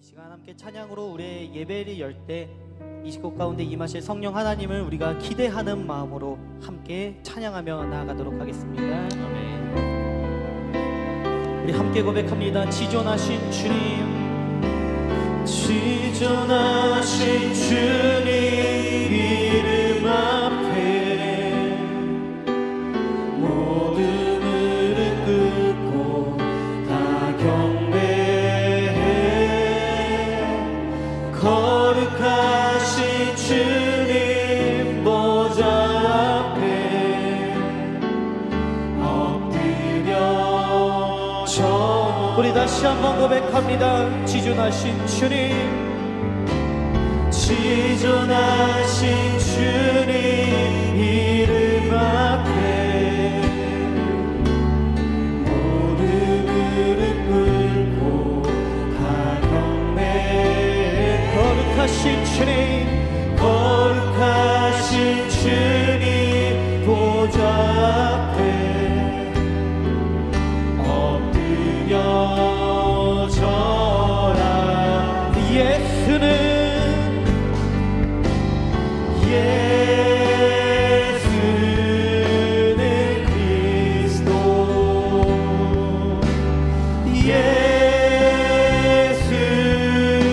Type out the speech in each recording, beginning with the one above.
시간 함께 찬양으로 우리의 예배를 열 때 이 시간 가운데 임하실 성령 하나님을 우리가 기대하는 마음으로 함께 찬양하며 나아가도록 하겠습니다. 아멘. 우리 함께 고백합니다. 지존하신 주님, 지존하신 주님 이름 앞에 모든 무릎 꿇고 다 경배해. 거룩하신 주님 보좌 앞에 엎드려 우리 다시 한번 고백합니다. 지존하신 주님, 지존하신 주님 이름 앞에 모든 무릎 꿇고 다 경배해. 거룩하신 주님, 거룩하신 주님 보좌 앞에 엎드려 절하. 예수는 그리스도,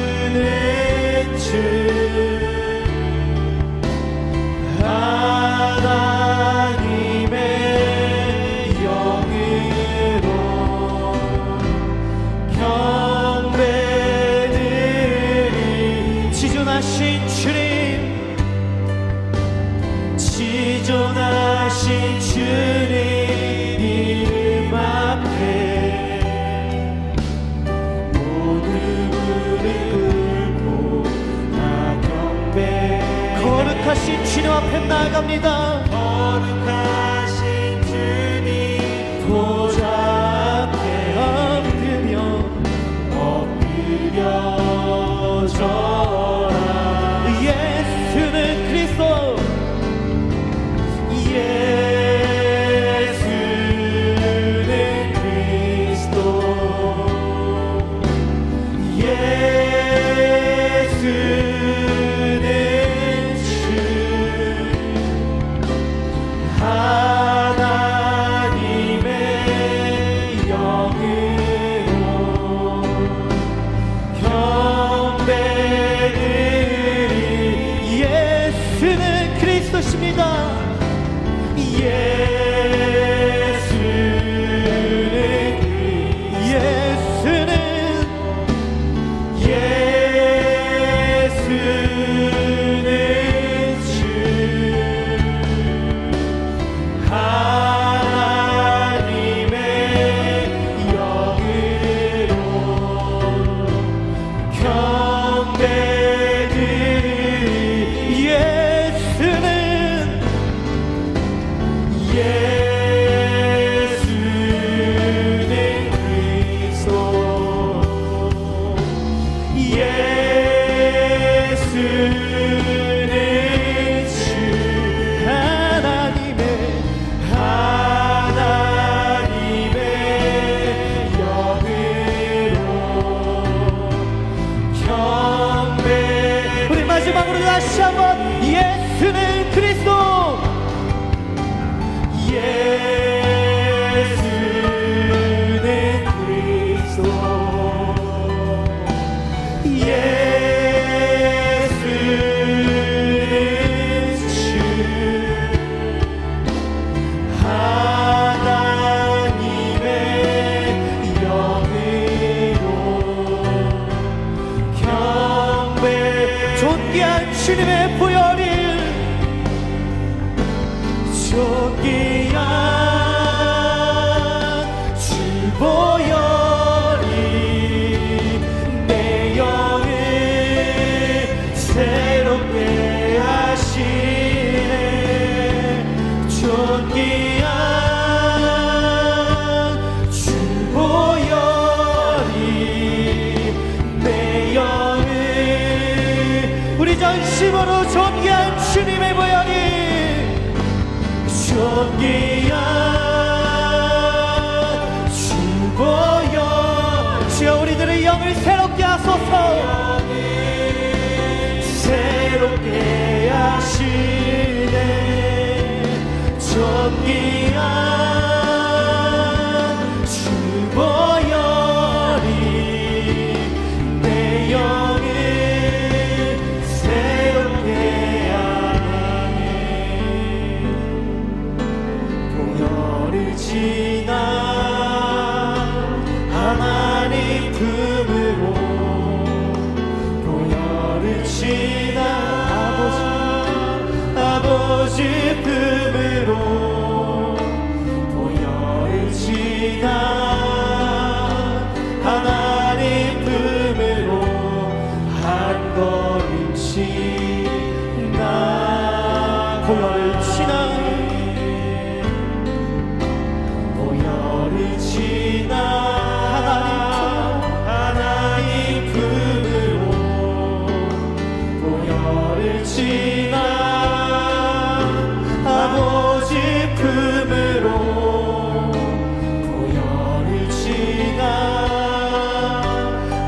예수는 주, 하나님의 영으로 경배드리. 지존하신 주님, 지존하신 주님 이름 앞에 모든 무릎 꿇고 다 경배. 거룩하신 주님 앞에 나아갑니다. 거룩하신 주님 보좌 앞에 엎드려 절하. 예수는 그리스도, 예수는 그리스도, 예수는 주, 하나님의 영으로 경배드리. 예수는 그리스도십니다. 예수는 주, 하나님의 영으로 경배드리. 예수는 그리스도, 예수는 주, 하나님의 영으로 경배. 우리 마지막으로 다시 한번 예수는 그리스도, 예수는 그리스도, 예수는 주, 하나님의 영으로 경배. 존귀한 주님의 보혈이, 존귀한 주 보혈이 내 영을 새롭게 하시네. 존귀한 주 보혈이 내 영을, 우리 전심으로 존귀한 주님의 보혈이, 존귀한 주 보혈, 주여 우리들의 영을 새롭게 하소서. 주옵소서. 새롭게 하시네. 존귀한 주보혈이 내 영을 새롭게 하네. 보혈을 지나 하나님 품으로, 보혈을 지나 아버지 품으로, 보혈을 지나 하나님 품으로 한 걸음씩 나. 보혈을 지나 보혈을 지나 하나님 품으로, 보혈을 지나 아버지 품으로, 보혈을 지나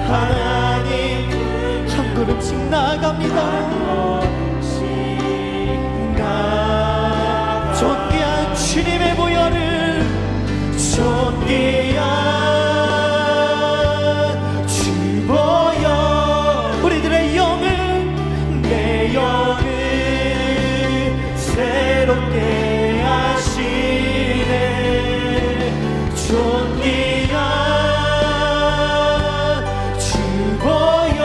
하나님 품으로 한 걸음씩 나아갑니다. 존귀한 주님의 보혈을, 존귀한 주보혈 우리들의 영을, 내 영을 새롭게 하시네. 존귀한 주보혈이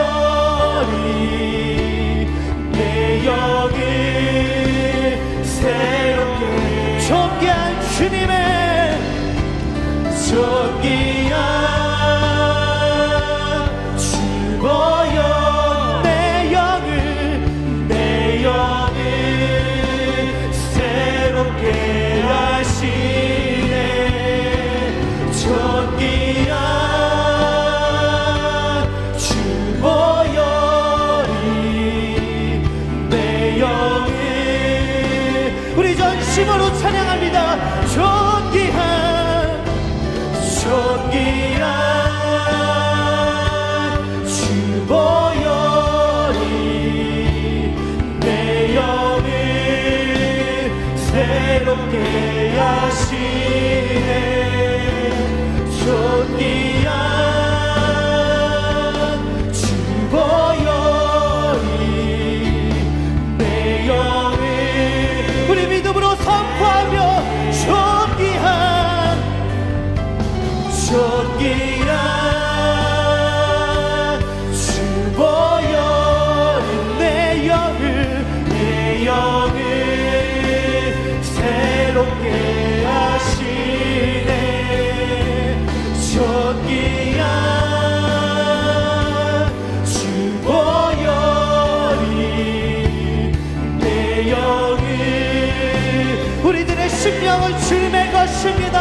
내 영을 새롭게. 존귀한 주님의 존귀한 주보혈 내 영을 새롭게 하시네. 존귀한 주보혈이 내 영을. 우리 전심으로 찬양합니다. 존귀한 주보혈이 내 영을 새롭게 하시네. 존귀한 주보혈이 내 영을. 우리 믿음으로 선포하며 존귀한 주보혈 내 영을 새롭게 하시네. 존귀한 주보혈이 내 영을. 우리들의 심령은 주님의 것입니다.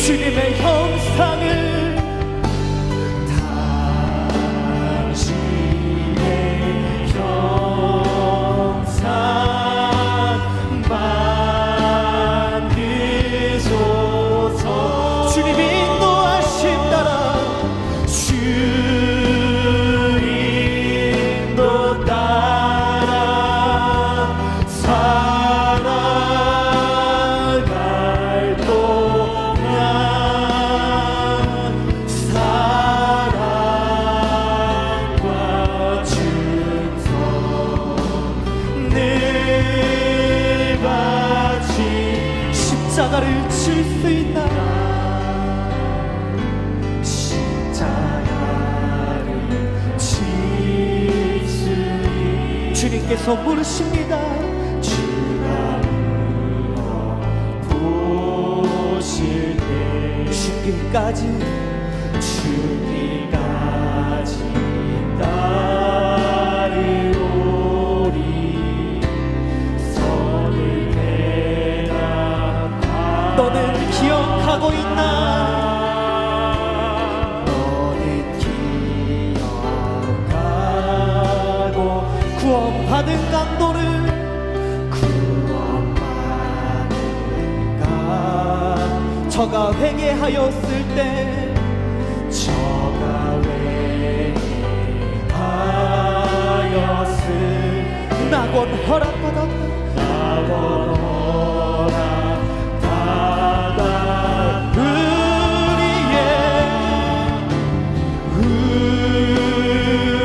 주님의 형상을, 당신의 형상 만드소서. 주님이 인도하신 따라, 주 인도 따라 살아갈 동안 사랑과 충성 늘 같이 십자가를 칠 수 있나라. 십자가를 칠 수 있나라. 주님께서 물으십니다. 주가 물어보실 때 죽기까지 따르오리. 선을 대답하. 너는 기억하고 있나? 너는 기억하고 저가 회개하였을 때 저가 회개하였을 낙원 허락받았다. 낙원 허락받아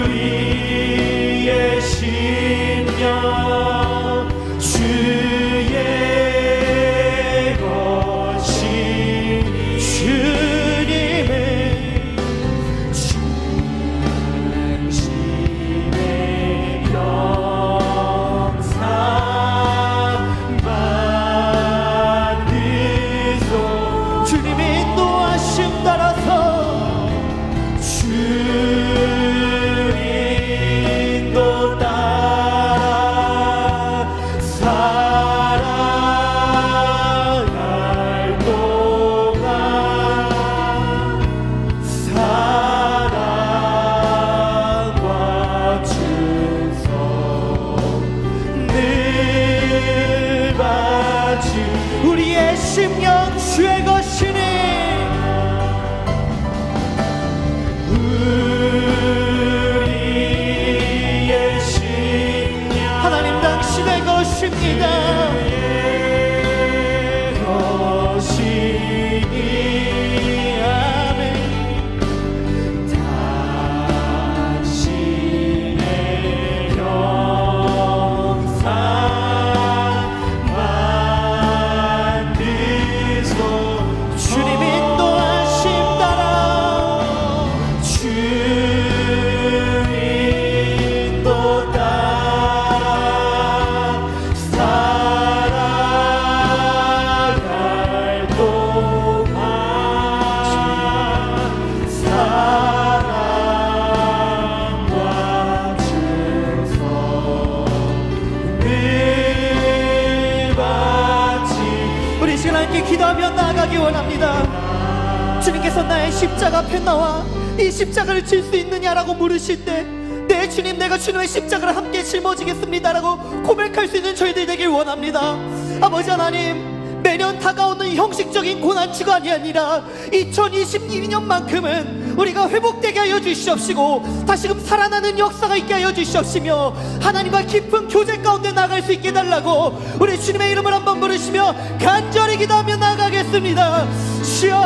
우리의 심령 주의 것이 주님의 중심의 영상 만드소 주님의 인도하심 따라서 주님도 따라 살아갈 동안 사랑과 충성 늘 바치 우리의 심령 주의 것이니 우리의 심령 하나님 당신의 것입니다. 것이니 아멘 당신의 영상 만드소 주님의 인도하심 따라 주님도 따라 살아갈 동안 사랑과 충성 늘 바치 우리 시간 함께 기도하며 나아가기 원합니다. 주님께서 나의 십자가 앞에 나와 이 십자가를 질 수 있느냐라고 물으실 때 네 주님 내가 주님의 십자가를 함께 짊어지겠습니다 라고 고백할 수 있는 저희들 되길 원합니다. 아버지 하나님, 매년 다가오는 형식적인 고난주간이 아니라 2022년만큼은 우리가 회복되게 하여 주시옵시고 다시금 살아나는 역사가 있게 하여 주시옵시며 하나님과 깊은 교제 가운데 나갈 수 있게 해달라고 우리 주님의 이름을 한번 부르시며 간절히 기도하며 나가겠습니다. 주여,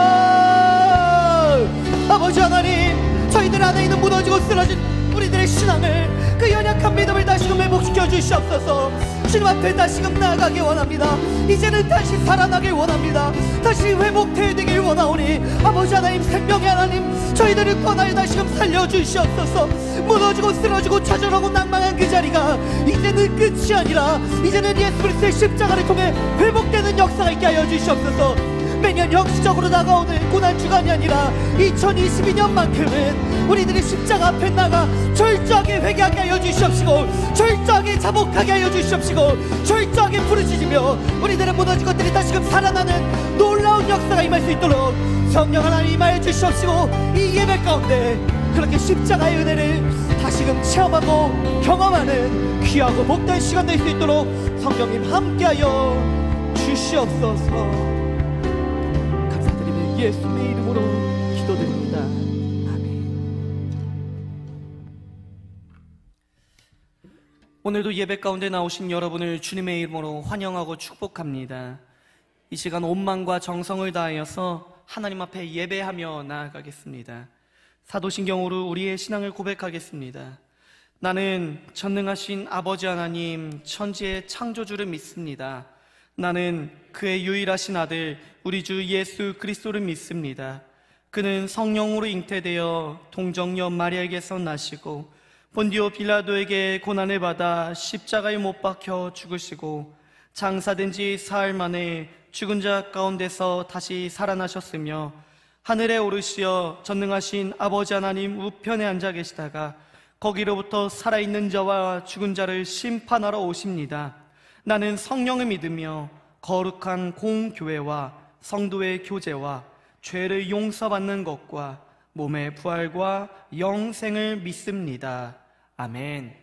아버지 하나님, 저희들 안에 있는 무너지고 쓰러진 우리들의 신앙을, 그 연약한 믿음을 다시금 회복시켜 주시옵소서. 주님 앞에 다시금 나아가길 원합니다. 이제는 다시 살아나길 원합니다. 다시 회복되어야 되길 원하오니 아버지 하나님, 생명의 하나님, 저희들을 꺼내어 다시금 살려주시옵소서. 무너지고 쓰러지고 좌절하고 낭망한 그 자리가 이제는 끝이 아니라 이제는 예수 그리스도의 십자가를 통해 회복되는 역사가 있게 하여 주시옵소서. 매년 형식적으로 다가오는 고난주간이 아니라 2022년만큼은 우리들이 십자가 앞에 나가 철저하게 회개하게 하여 주시옵시고 철저하게 자복하게 하여 주시옵시고 철저하게 부르짖으며 우리들의 무너진 것들이 다시금 살아나는 놀라운 역사가 임할 수 있도록 성령 하나님 임하여 주시옵시고 이 예배 가운데 그렇게 십자가의 은혜를 다시금 체험하고 경험하는 귀하고 복된 시간 될 수 있도록 성령님 함께하여 주시옵소서. 예수님의 이름으로 기도드립니다. 아멘. 오늘도 예배 가운데 나오신 여러분을 주님의 이름으로 환영하고 축복합니다. 이 시간 온 마음과 정성을 다하여서 하나님 앞에 예배하며 나아가겠습니다. 사도신경으로 우리의 신앙을 고백하겠습니다. 나는 전능하신 아버지 하나님, 천지의 창조주를 믿습니다. 나는 그의 유일하신 아들 우리 주 예수 그리스도를 믿습니다. 그는 성령으로 잉태되어 동정녀 마리아에게서 나시고 본디오 빌라도에게 고난을 받아 십자가에 못 박혀 죽으시고 장사된 지 사흘 만에 죽은 자 가운데서 다시 살아나셨으며 하늘에 오르시어 전능하신 아버지 하나님 우편에 앉아 계시다가 거기로부터 살아있는 자와 죽은 자를 심판하러 오십니다. 나는 성령을 믿으며 거룩한 공교회와 성도의 교제와 죄를 용서받는 것과 몸의 부활과 영생을 믿습니다. 아멘.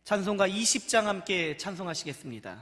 찬송가 20장 함께 찬송하시겠습니다.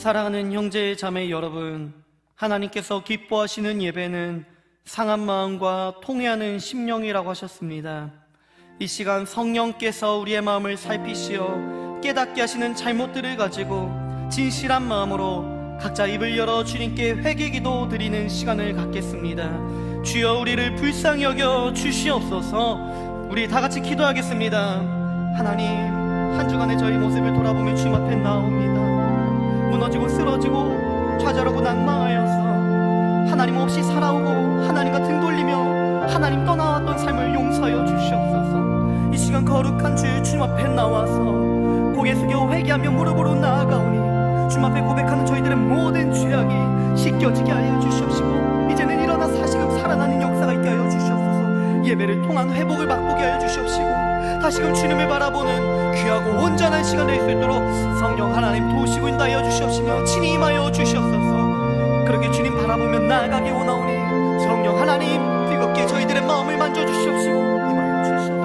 사랑하는 형제 자매 여러분, 하나님께서 기뻐하시는 예배는 상한 마음과 통회하는 심령이라고 하셨습니다. 이 시간 성령께서 우리의 마음을 살피시어 깨닫게 하시는 잘못들을 가지고 진실한 마음으로 각자 입을 열어 주님께 회개기도 드리는 시간을 갖겠습니다. 주여, 우리를 불쌍히 여겨 주시옵소서. 우리 다 같이 기도하겠습니다. 하나님, 한 주간의 저희 모습을 돌아보며 주님 앞에 나옵니다. 무너지고 쓰러지고 좌절하고 낙망하여서 하나님 없이 살아오고 하나님과 등 돌리며 하나님 떠나왔던 삶을 용서하여 주시옵소서. 이 시간 거룩한 주님 앞에 나와서 고개 숙여 회개하며 무릎으로 나아가오니 주님 앞에 고백하는 저희들의 모든 죄악이 씻겨지게 하여 주시옵시고, 이제는 일어나 다시금 살아나는 역사가 있게 하여 주시옵소서. 예배를 통한 회복을 맛보게 하여 주시옵시고, 다시금 주님을 바라보는 귀하고 온전한 시간 될 수 있도록 성령 하나님 도우시고 인도하여 주시옵시며 친히 임하여 주시옵소서. 그렇게 주님 바라보며 나아가게 원하오니 성령 하나님 뜨겁게 저희들의 마음을 만져주시옵시고 임하여 주시옵소서.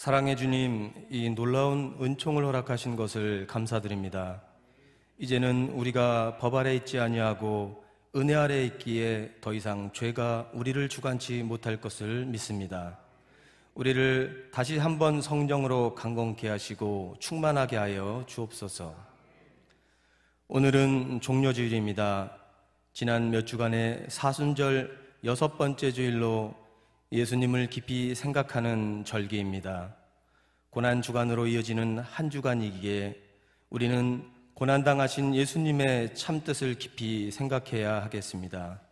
사랑의 주님, 이 놀라운 은총을 허락하신 것을 감사드립니다. 이제는 우리가 법 아래 있지 아니하고 은혜 아래 있기에 더 이상 죄가 우리를 주관치 못할 것을 믿습니다. 우리를 다시 한번 성령으로 강건케 하시고 충만하게 하여 주옵소서. 오늘은 종려주일입니다. 지난 몇 주간의 사순절 6번째 주일로 예수님을 깊이 생각하는 절기입니다. 고난주간으로 이어지는 한 주간이기에 우리는 고난당하신 예수님의 참뜻을 깊이 생각해야 하겠습니다.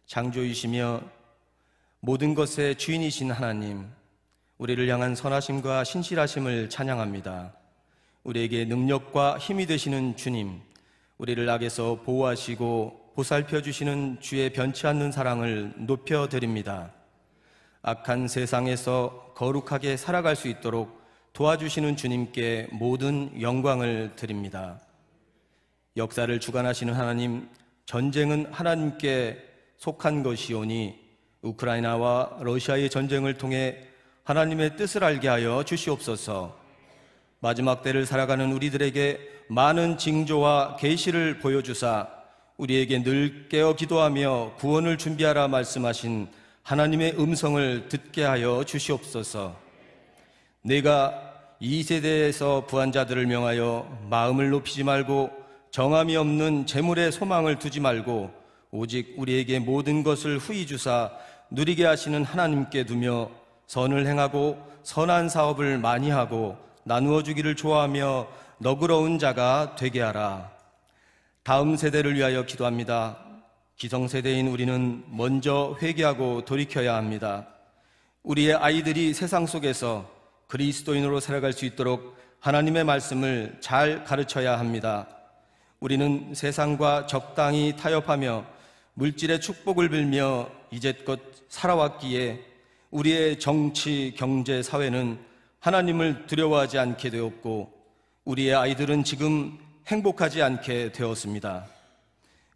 창조이시며 모든 것의 주인이신 하나님, 우리를 향한 선하심과 신실하심을 찬양합니다. 우리에게 능력과 힘이 되시는 주님, 우리를 악에서 보호하시고 보살펴 주시는 주의 변치 않는 사랑을 높여드립니다. 악한 세상에서 거룩하게 살아갈 수 있도록 도와주시는 주님께 모든 영광을 드립니다. 역사를 주관하시는 하나님, 전쟁은 하나님께 속한 것이오니 우크라이나와 러시아의 전쟁을 통해 하나님의 뜻을 알게 하여 주시옵소서. 마지막 때를 살아가는 우리들에게 많은 징조와 계시를 보여주사 우리에게 늘 깨어 기도하며 구원을 준비하라 말씀하신 하나님의 음성을 듣게 하여 주시옵소서. 내가 이 세대에서 부한 자들을 명하여 마음을 높이지 말고 정함이 없는 재물에 소망을 두지 말고 오직 우리에게 모든 것을 후히 주사 누리게 하시는 하나님께 두며 선을 행하고 선한 사업을 많이 하고 나누어 주기를 좋아하며 너그러운 자가 되게 하라. 다음 세대를 위하여 기도합니다. 기성세대인 우리는 먼저 회개하고 돌이켜야 합니다. 우리의 아이들이 세상 속에서 그리스도인으로 살아갈 수 있도록 하나님의 말씀을 잘 가르쳐야 합니다. 우리는 세상과 적당히 타협하며 물질의 축복을 빌며 이제껏 살아왔기에 우리의 정치, 경제, 사회는 하나님을 두려워하지 않게 되었고 우리의 아이들은 지금 행복하지 않게 되었습니다.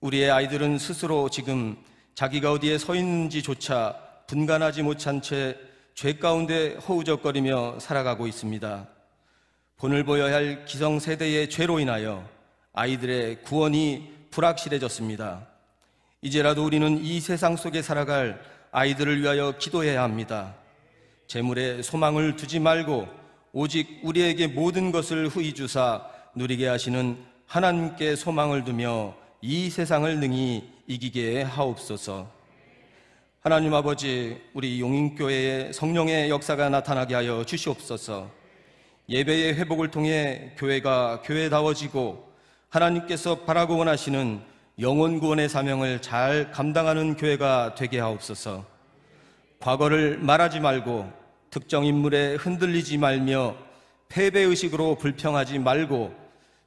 우리의 아이들은 스스로 지금 자기가 어디에 서 있는지조차 분간하지 못한 채 죄 가운데 허우적거리며 살아가고 있습니다. 본을 보여야 할 기성세대의 죄로 인하여 아이들의 구원이 불확실해졌습니다. 이제라도 우리는 이 세상 속에 살아갈 아이들을 위하여 기도해야 합니다. 재물에 소망을 두지 말고 오직 우리에게 모든 것을 후히 주사 누리게 하시는 하나님께 소망을 두며 이 세상을 능히 이기게 하옵소서. 하나님 아버지, 우리 용인교회에 성령의 역사가 나타나게 하여 주시옵소서. 예배의 회복을 통해 교회가 교회다워지고 하나님께서 바라고 원하시는 영혼 구원의 사명을 잘 감당하는 교회가 되게 하옵소서. 과거를 말하지 말고 특정 인물에 흔들리지 말며 패배의식으로 불평하지 말고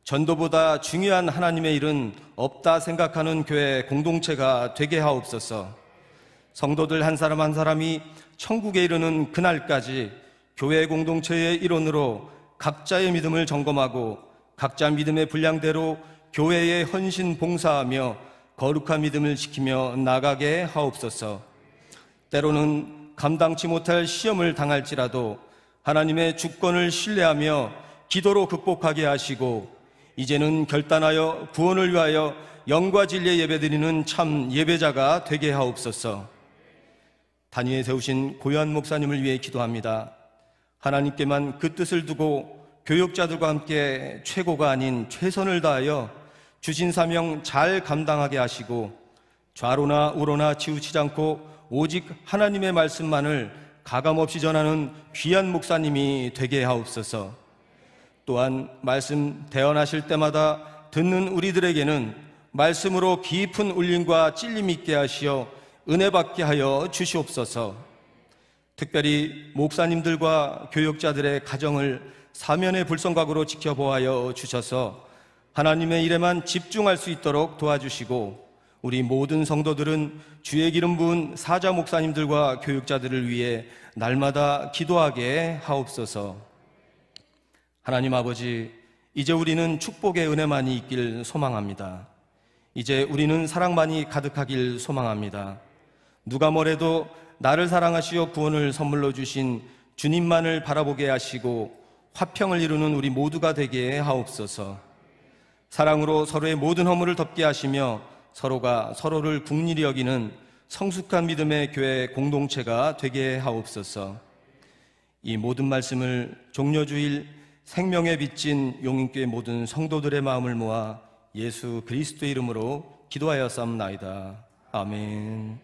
전도보다 중요한 하나님의 일은 없다 생각하는 교회 공동체가 되게 하옵소서. 성도들 한 사람 한 사람이 천국에 이르는 그날까지 교회 공동체의 일원으로 각자의 믿음을 점검하고 각자 믿음의 분량대로 교회에 헌신 봉사하며 거룩한 믿음을 지키며 나가게 하옵소서. 때로는 감당치 못할 시험을 당할지라도 하나님의 주권을 신뢰하며 기도로 극복하게 하시고 이제는 결단하여 구원을 위하여 영과 진리의 예배드리는 참 예배자가 되게 하옵소서. 단위에 세우신 고요한 목사님을 위해 기도합니다. 하나님께만 그 뜻을 두고 교역자들과 함께 최고가 아닌 최선을 다하여 주신 사명 잘 감당하게 하시고 좌로나 우로나 치우치지 않고 오직 하나님의 말씀만을 가감없이 전하는 귀한 목사님이 되게 하옵소서. 또한 말씀 대언하실 때마다 듣는 우리들에게는 말씀으로 깊은 울림과 찔림 있게 하시어 은혜 받게 하여 주시옵소서. 특별히 목사님들과 교역자들의 가정을 사면의 불성각으로 지켜보아여 주셔서 하나님의 일에만 집중할 수 있도록 도와주시고 우리 모든 성도들은 주의 기름 부은 사자 목사님들과 교육자들을 위해 날마다 기도하게 하옵소서. 하나님 아버지, 이제 우리는 축복의 은혜만이 있길 소망합니다. 이제 우리는 사랑만이 가득하길 소망합니다. 누가 뭐래도 나를 사랑하시어 구원을 선물로 주신 주님만을 바라보게 하시고 화평을 이루는 우리 모두가 되게 하옵소서. 사랑으로 서로의 모든 허물을 덮게 하시며 서로가 서로를 긍휼히 여기는 성숙한 믿음의 교회 공동체가 되게 하옵소서. 이 모든 말씀을 종려주일 생명에 빚진 용인교회 모든 성도들의 마음을 모아 예수 그리스도의 이름으로 기도하였사옵나이다. 아멘.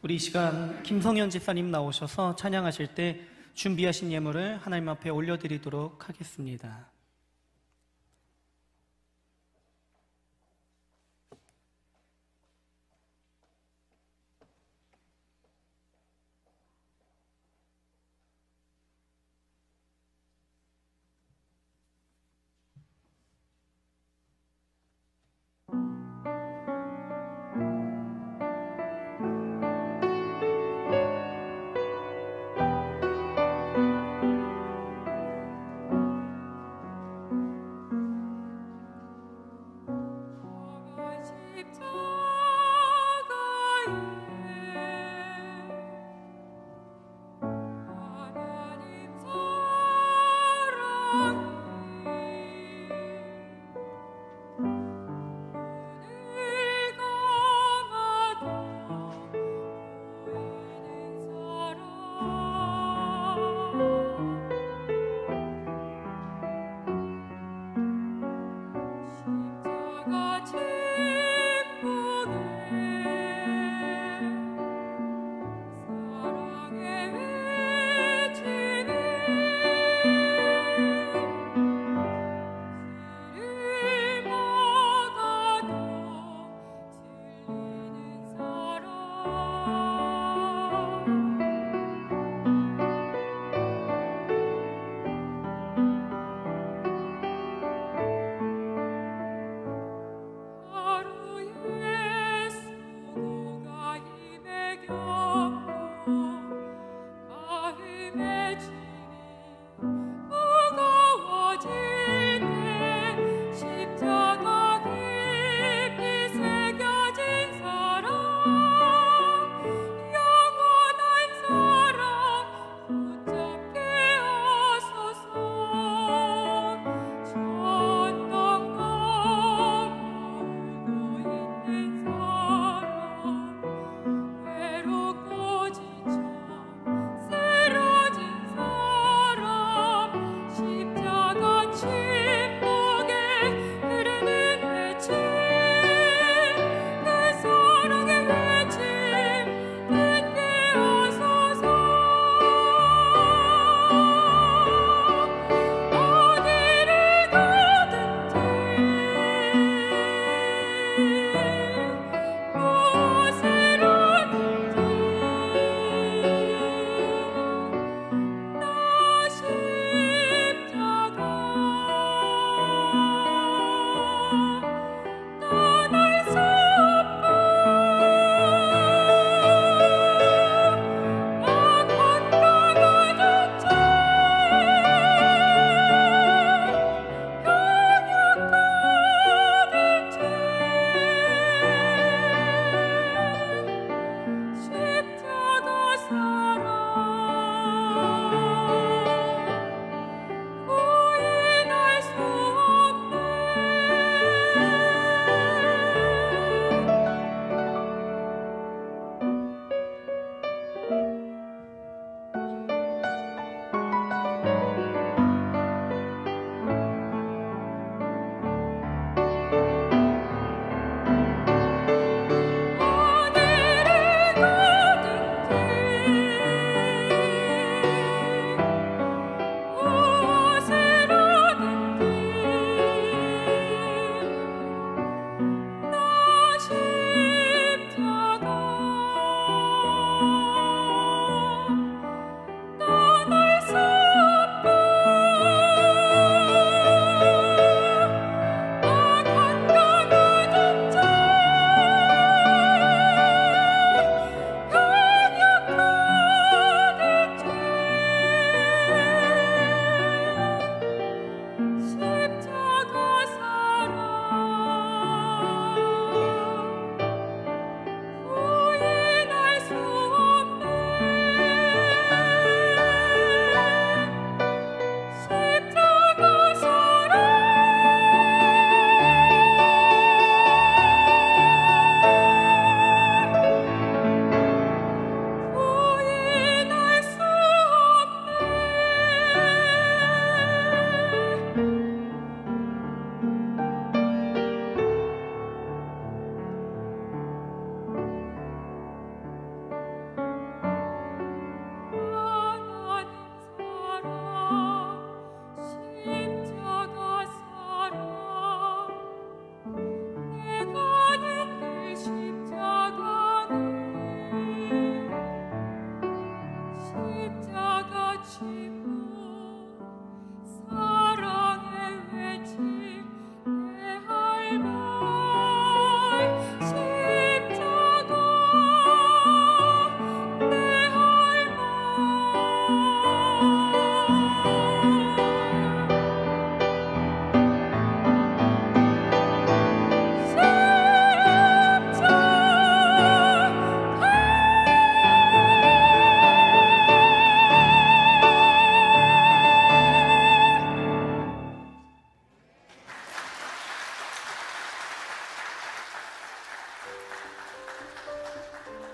우리 이 시간 김성현 집사님 나오셔서 찬양하실 때 준비하신 예물을 하나님 앞에 올려드리도록 하겠습니다.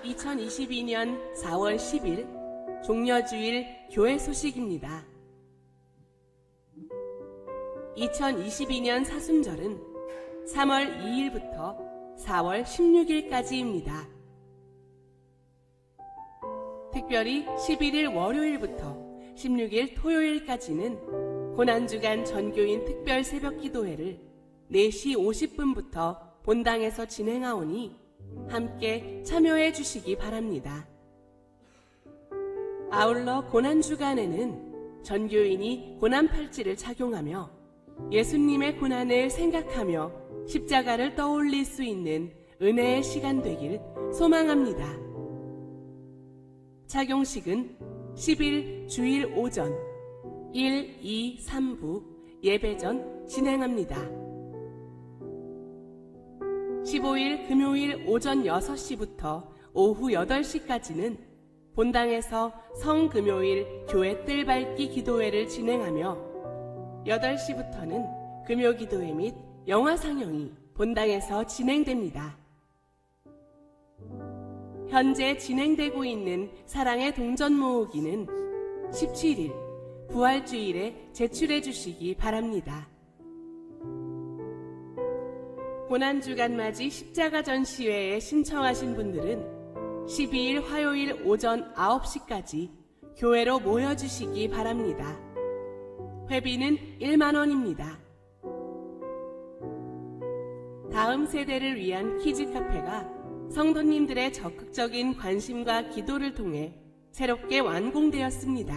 (2022년 4월 10일) 종려주일 교회 소식입니다. 2022년 사순절은 3월 2일부터 4월 16일까지입니다. 특별히 11일 월요일부터 16일 토요일까지는 고난주간 전교인 특별 새벽기도회를 4시 50분부터 본당에서 진행하오니 함께 참여해 주시기 바랍니다. 아울러 고난주간에는 전교인이 고난팔찌를 착용하며 예수님의 고난을 생각하며 십자가를 떠올릴 수 있는 은혜의 시간 되길 소망합니다. 착용식은 10일 주일 오전 1, 2, 3부 예배 전 진행합니다. 15일 금요일 오전 6시부터 오후 8시까지는 본당에서 성금요일 교회 뜰밟기 기도회를 진행하며 8시부터는 금요기도회 및 영화 상영이 본당에서 진행됩니다. 현재 진행되고 있는 사랑의 동전 모으기는 17일 부활주일에 제출해 주시기 바랍니다. 고난주간 맞이 십자가 전시회에 신청하신 분들은 12일 화요일 오전 9시까지 교회로 모여주시기 바랍니다. 회비는 1만 원입니다. 다음 세대를 위한 키즈 카페가 성도님들의 적극적인 관심과 기도를 통해 새롭게 완공되었습니다.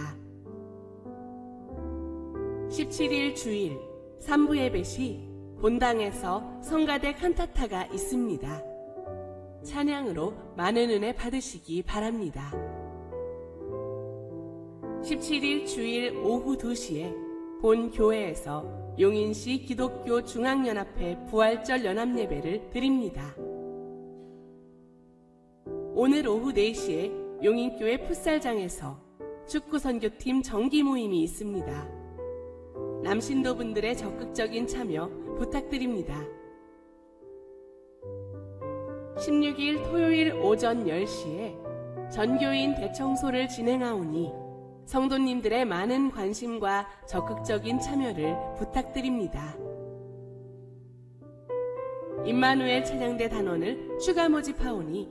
17일 주일 3부 예배 시 본당에서 성가대 칸타타가 있습니다. 찬양으로 많은 은혜 받으시기 바랍니다. 17일 주일 오후 2시에 본 교회에서 용인시 기독교 중앙연합회 부활절 연합예배를 드립니다. 오늘 오후 4시에 용인교회 풋살장에서 축구선교팀 정기 모임이 있습니다. 남신도분들의 적극적인 참여 부탁드립니다. 16일 토요일 오전 10시에 전교인 대청소를 진행하오니 성도님들의 많은 관심과 적극적인 참여를 부탁드립니다. 임마누엘 찬양대 단원을 추가 모집하오니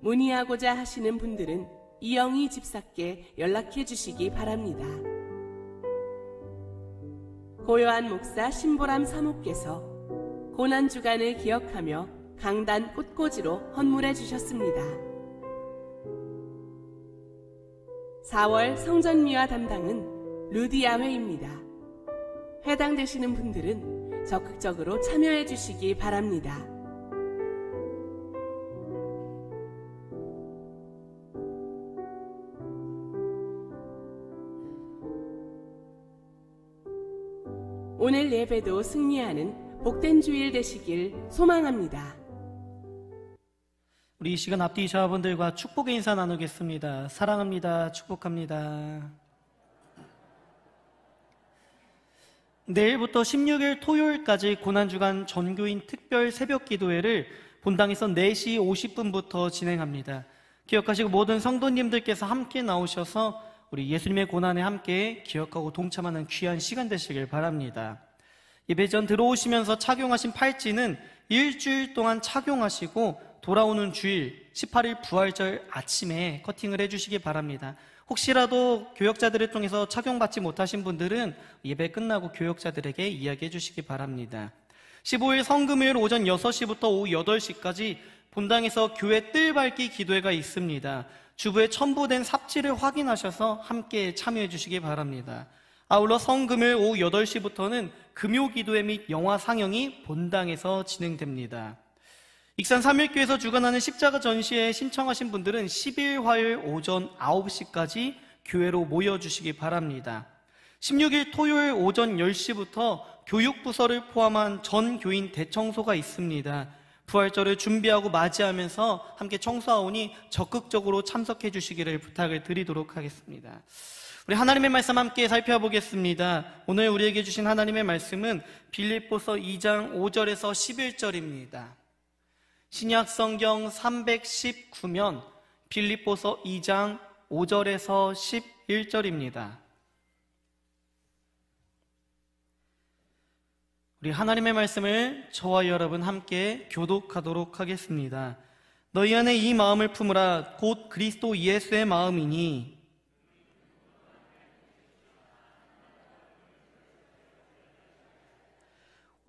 문의하고자 하시는 분들은 이영희 집사께 연락해 주시기 바랍니다. 고요한 목사 신보람 사모께서 고난주간을 기억하며 강단 꽃꽂이로 헌물해 주셨습니다. 4월 성전미화 담당은 루디아회입니다. 해당되시는 분들은 적극적으로 참여해 주시기 바랍니다. 오늘 예배도 승리하는 복된 주일 되시길 소망합니다. 우리 이 시간 앞뒤 자분들과 축복의 인사 나누겠습니다. 사랑합니다. 축복합니다. 내일부터 16일 토요일까지 고난주간 전교인 특별 새벽 기도회를 본당에서 4시 50분부터 진행합니다. 기억하시고 모든 성도님들께서 함께 나오셔서 우리 예수님의 고난에 함께 기억하고 동참하는 귀한 시간 되시길 바랍니다. 예배 전 들어오시면서 착용하신 팔찌는 일주일 동안 착용하시고 돌아오는 주일 18일 부활절 아침에 커팅을 해주시기 바랍니다. 혹시라도 교역자들을 통해서 착용받지 못하신 분들은 예배 끝나고 교역자들에게 이야기해 주시기 바랍니다. 15일 성금요일 오전 6시부터 오후 8시까지 본당에서 교회 뜰밟기 기도회가 있습니다. 주부에 첨부된 삽지를 확인하셔서 함께 참여해 주시기 바랍니다. 아울러 성금요일 오후 8시부터는 금요기도회 및 영화 상영이 본당에서 진행됩니다. 익산 삼일교에서 주관하는 십자가 전시회에 신청하신 분들은 10일 화요일 오전 9시까지 교회로 모여주시기 바랍니다. 16일 토요일 오전 10시부터 교육부서를 포함한 전 교인 대청소가 있습니다. 부활절을 준비하고 맞이하면서 함께 청소하오니 적극적으로 참석해 주시기를 부탁을 드리도록 하겠습니다. 우리 하나님의 말씀 함께 살펴보겠습니다. 오늘 우리에게 주신 하나님의 말씀은 빌립보서 2장 5절에서 11절입니다. 신약 성경 319면 빌립보서 2장 5절에서 11절입니다. 우리 하나님의 말씀을 저와 여러분 함께 교독하도록 하겠습니다. 너희 안에 이 마음을 품으라. 곧 그리스도 예수의 마음이니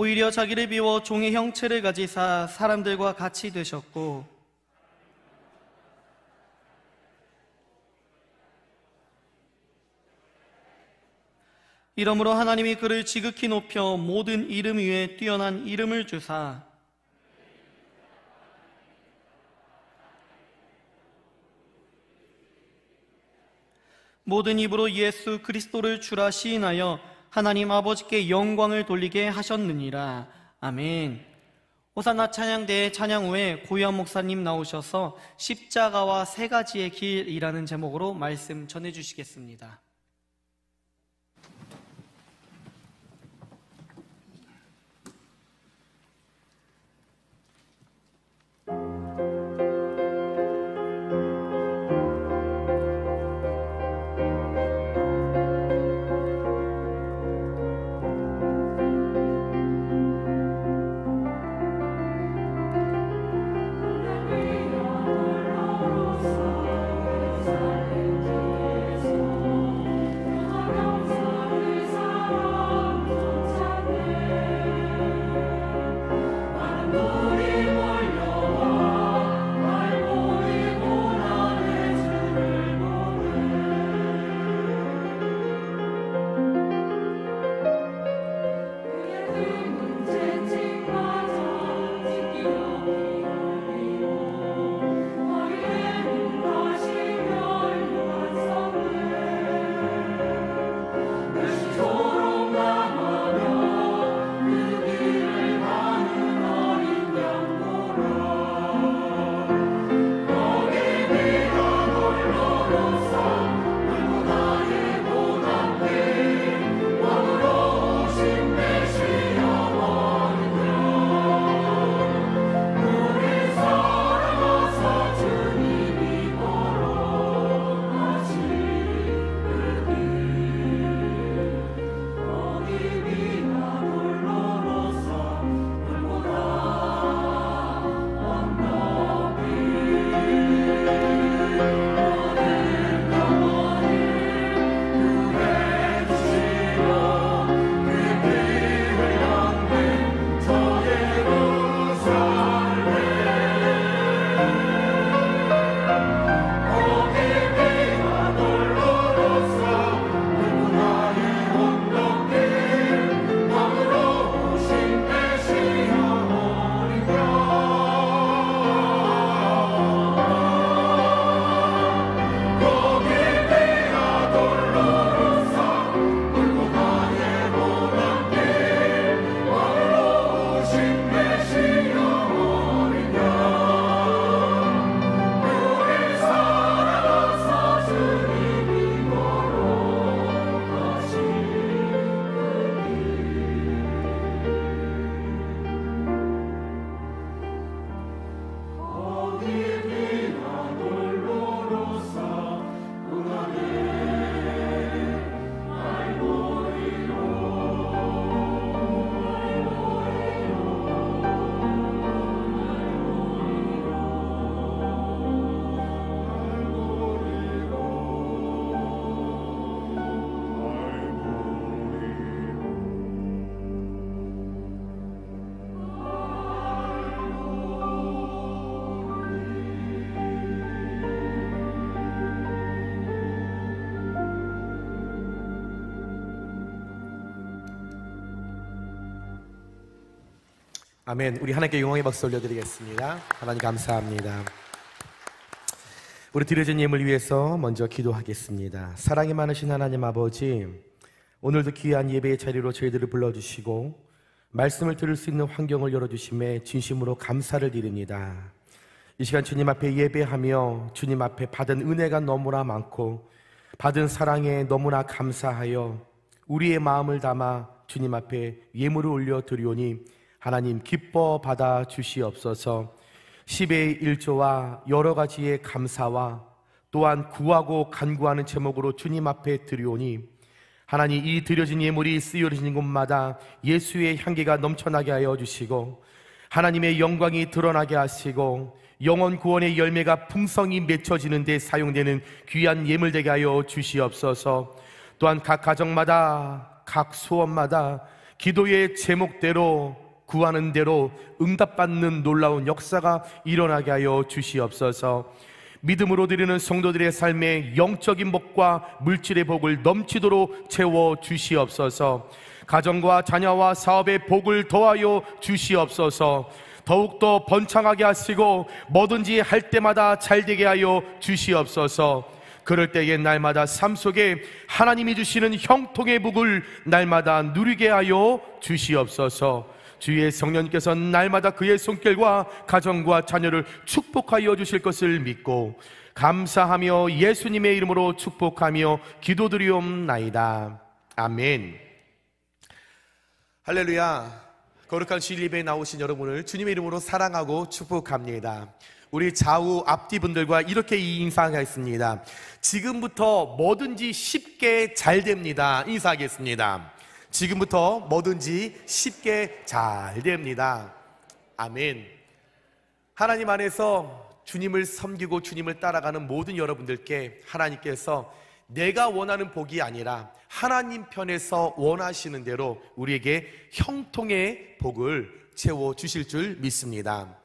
오히려 자기를 비워 종의 형체를 가지사 사람들과 같이 되셨고 이러므로 하나님이 그를 지극히 높여 모든 이름 위에 뛰어난 이름을 주사 모든 입으로 예수 그리스도를 주라 시인하여 하나님 아버지께 영광을 돌리게 하셨느니라. 아멘. 호산나 찬양대의 찬양 후에 고요한 목사님 나오셔서 십자가와 세 가지의 길이라는 제목으로 말씀 전해주시겠습니다. 아멘. 우리 하나님께 영광의 박수 올려드리겠습니다. 하나님 감사합니다. 우리 드려진 예물 위해서 먼저 기도하겠습니다. 사랑이 많으신 하나님 아버지, 오늘도 귀한 예배의 자리로 저희들을 불러주시고 말씀을 들을 수 있는 환경을 열어주심에 진심으로 감사를 드립니다. 이 시간 주님 앞에 예배하며 주님 앞에 받은 은혜가 너무나 많고 받은 사랑에 너무나 감사하여 우리의 마음을 담아 주님 앞에 예물을 올려드리오니 하나님 기뻐 받아 주시옵소서. 10의 1조와 여러 가지의 감사와 또한 구하고 간구하는 제목으로 주님 앞에 드리오니 하나님 이 드려진 예물이 쓰여지는 곳마다 예수의 향기가 넘쳐나게 하여 주시고 하나님의 영광이 드러나게 하시고 영혼 구원의 열매가 풍성히 맺혀지는 데 사용되는 귀한 예물 되게 하여 주시옵소서. 또한 각 가정마다 각 소원마다 기도의 제목대로 구하는 대로 응답받는 놀라운 역사가 일어나게 하여 주시옵소서. 믿음으로 드리는 성도들의 삶에 영적인 복과 물질의 복을 넘치도록 채워 주시옵소서. 가정과 자녀와 사업의 복을 더하여 주시옵소서. 더욱더 번창하게 하시고 뭐든지 할 때마다 잘되게 하여 주시옵소서. 그럴 때에 날마다 삶 속에 하나님이 주시는 형통의 복을 날마다 누리게 하여 주시옵소서. 주의 성령님께서 날마다 그의 손길과 가정과 자녀를 축복하여 주실 것을 믿고 감사하며 예수님의 이름으로 축복하며 기도드리옵나이다. 아멘. 할렐루야. 거룩한 주일 예배에 나오신 여러분을 주님의 이름으로 사랑하고 축복합니다. 우리 좌우 앞뒤 분들과 이렇게 인사하겠습니다. 지금부터 뭐든지 쉽게 잘 됩니다. 인사하겠습니다. 지금부터 뭐든지 쉽게 잘 됩니다. 아멘. 하나님 안에서 주님을 섬기고 주님을 따라가는 모든 여러분들께 하나님께서 내가 원하는 복이 아니라 하나님 편에서 원하시는 대로 우리에게 형통의 복을 채워주실 줄 믿습니다.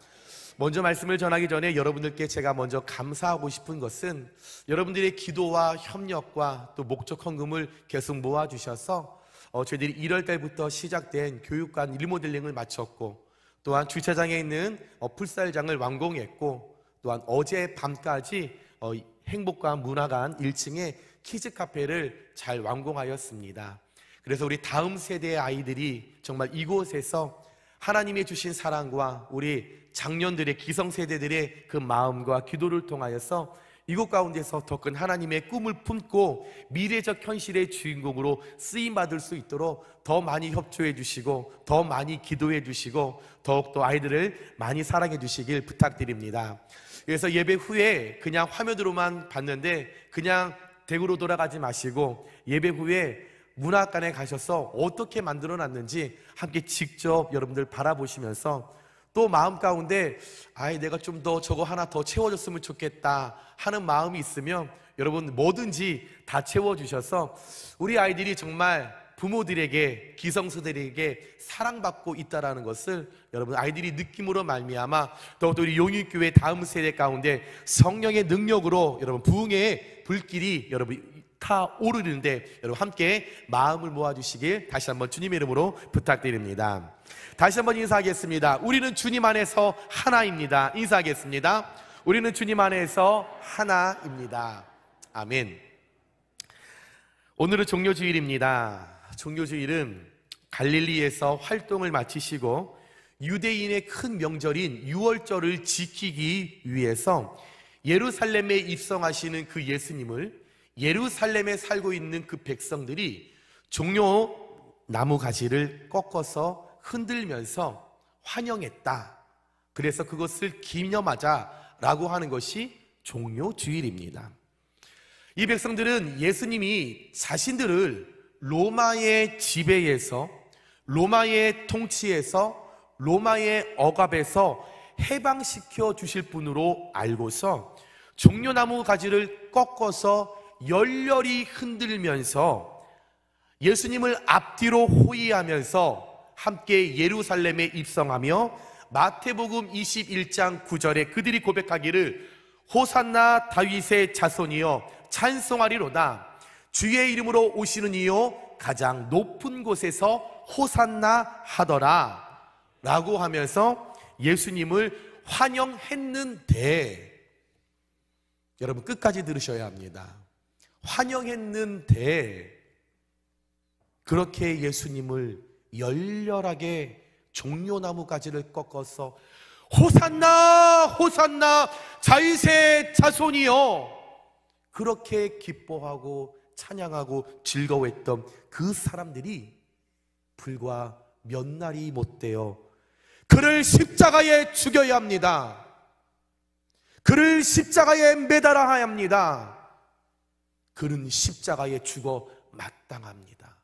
먼저 말씀을 전하기 전에 여러분들께 제가 먼저 감사하고 싶은 것은 여러분들의 기도와 협력과 또 목적 헌금을 계속 모아주셔서 저희들이 1월 달부터 시작된 교육관 리모델링을 마쳤고 또한 주차장에 있는 풀살장을 완공했고 또한 어제 밤까지 행복관 문화관 1층에 키즈 카페를 잘 완공하였습니다. 그래서 우리 다음 세대의 아이들이 정말 이곳에서 하나님의 주신 사랑과 우리 장년들의 기성세대들의 그 마음과 기도를 통하여서 이곳 가운데서 더 큰 하나님의 꿈을 품고 미래적 현실의 주인공으로 쓰임받을 수 있도록 더 많이 협조해 주시고 더 많이 기도해 주시고 더욱더 아이들을 많이 사랑해 주시길 부탁드립니다. 그래서 예배 후에 그냥 화면으로만 봤는데 그냥 댁으로 돌아가지 마시고 예배 후에 문화관에 가셔서 어떻게 만들어 놨는지 함께 직접 여러분들 바라보시면서 또 마음 가운데 내가 좀 더 저거 하나 더 채워줬으면 좋겠다 하는 마음이 있으면 여러분 뭐든지 다 채워주셔서 우리 아이들이 정말 부모들에게 기성세대들에게 사랑받고 있다는 것을 여러분 아이들이 느낌으로 말미암아 더욱더 우리 용인교회 다음 세대 가운데 성령의 능력으로 여러분 부흥의 불길이 여러분 타오르는데 여러분 함께 마음을 모아주시길 다시 한번 주님의 이름으로 부탁드립니다. 다시 한번 인사하겠습니다. 우리는 주님 안에서 하나입니다. 인사하겠습니다. 우리는 주님 안에서 하나입니다. 아멘. 오늘은 종료주일입니다. 종료주일은 갈릴리에서 활동을 마치시고 유대인의 큰 명절인 유월절을 지키기 위해서 예루살렘에 입성하시는 그 예수님을 예루살렘에 살고 있는 그 백성들이 종려 나무 가지를 꺾어서 흔들면서 환영했다. 그래서 그것을 기념하자라고 하는 것이 종료주일입니다. 이 백성들은 예수님이 자신들을 로마의 지배에서 로마의 통치에서 로마의 억압에서 해방시켜 주실 분으로 알고서 종려나무 가지를 꺾어서 열렬히 흔들면서 예수님을 앞뒤로 호위하면서 함께 예루살렘에 입성하며 마태복음 21장 9절에 그들이 고백하기를 호산나 다윗의 자손이여 찬송하리로다. 주의 이름으로 오시는 이요 가장 높은 곳에서 호산나 하더라 라고 하면서 예수님을 환영했는데, 여러분 끝까지 들으셔야 합니다. 환영했는데 그렇게 예수님을 열렬하게 종려나무 가지를 꺾어서 호산나 호산나 다윗의 자손이여, 그렇게 기뻐하고 찬양하고 즐거워했던 그 사람들이 불과 몇 날이 못 되어 그를 십자가에 죽여야 합니다. 그를 십자가에 매달아야 합니다. 그는 십자가에 죽어 마땅합니다.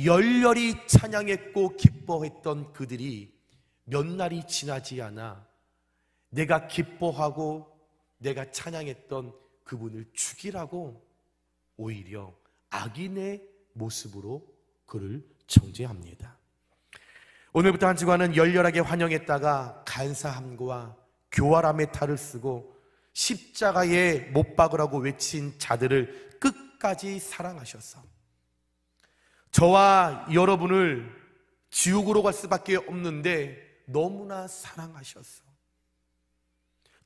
열렬히 찬양했고 기뻐했던 그들이 몇 날이 지나지 않아 내가 기뻐하고 내가 찬양했던 그분을 죽이라고 오히려 악인의 모습으로 그를 정죄합니다. 오늘부터 한 주간은 열렬하게 환영했다가 간사함과 교활함의 탈을 쓰고 십자가에 못 박으라고 외친 자들을 끝까지 사랑하셔서 저와 여러분을 지옥으로 갈 수밖에 없는데 너무나 사랑하셔서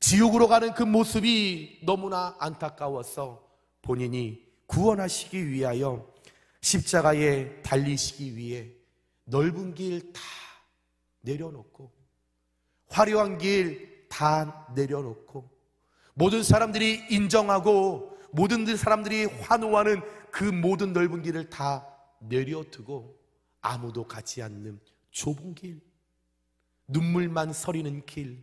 지옥으로 가는 그 모습이 너무나 안타까워서 본인이 구원하시기 위하여 십자가에 달리시기 위해 넓은 길 다 내려놓고 화려한 길 다 내려놓고 모든 사람들이 인정하고 모든 사람들이 환호하는 그 모든 넓은 길을 다 내려두고 아무도 가지 않는 좁은 길, 눈물만 서리는 길,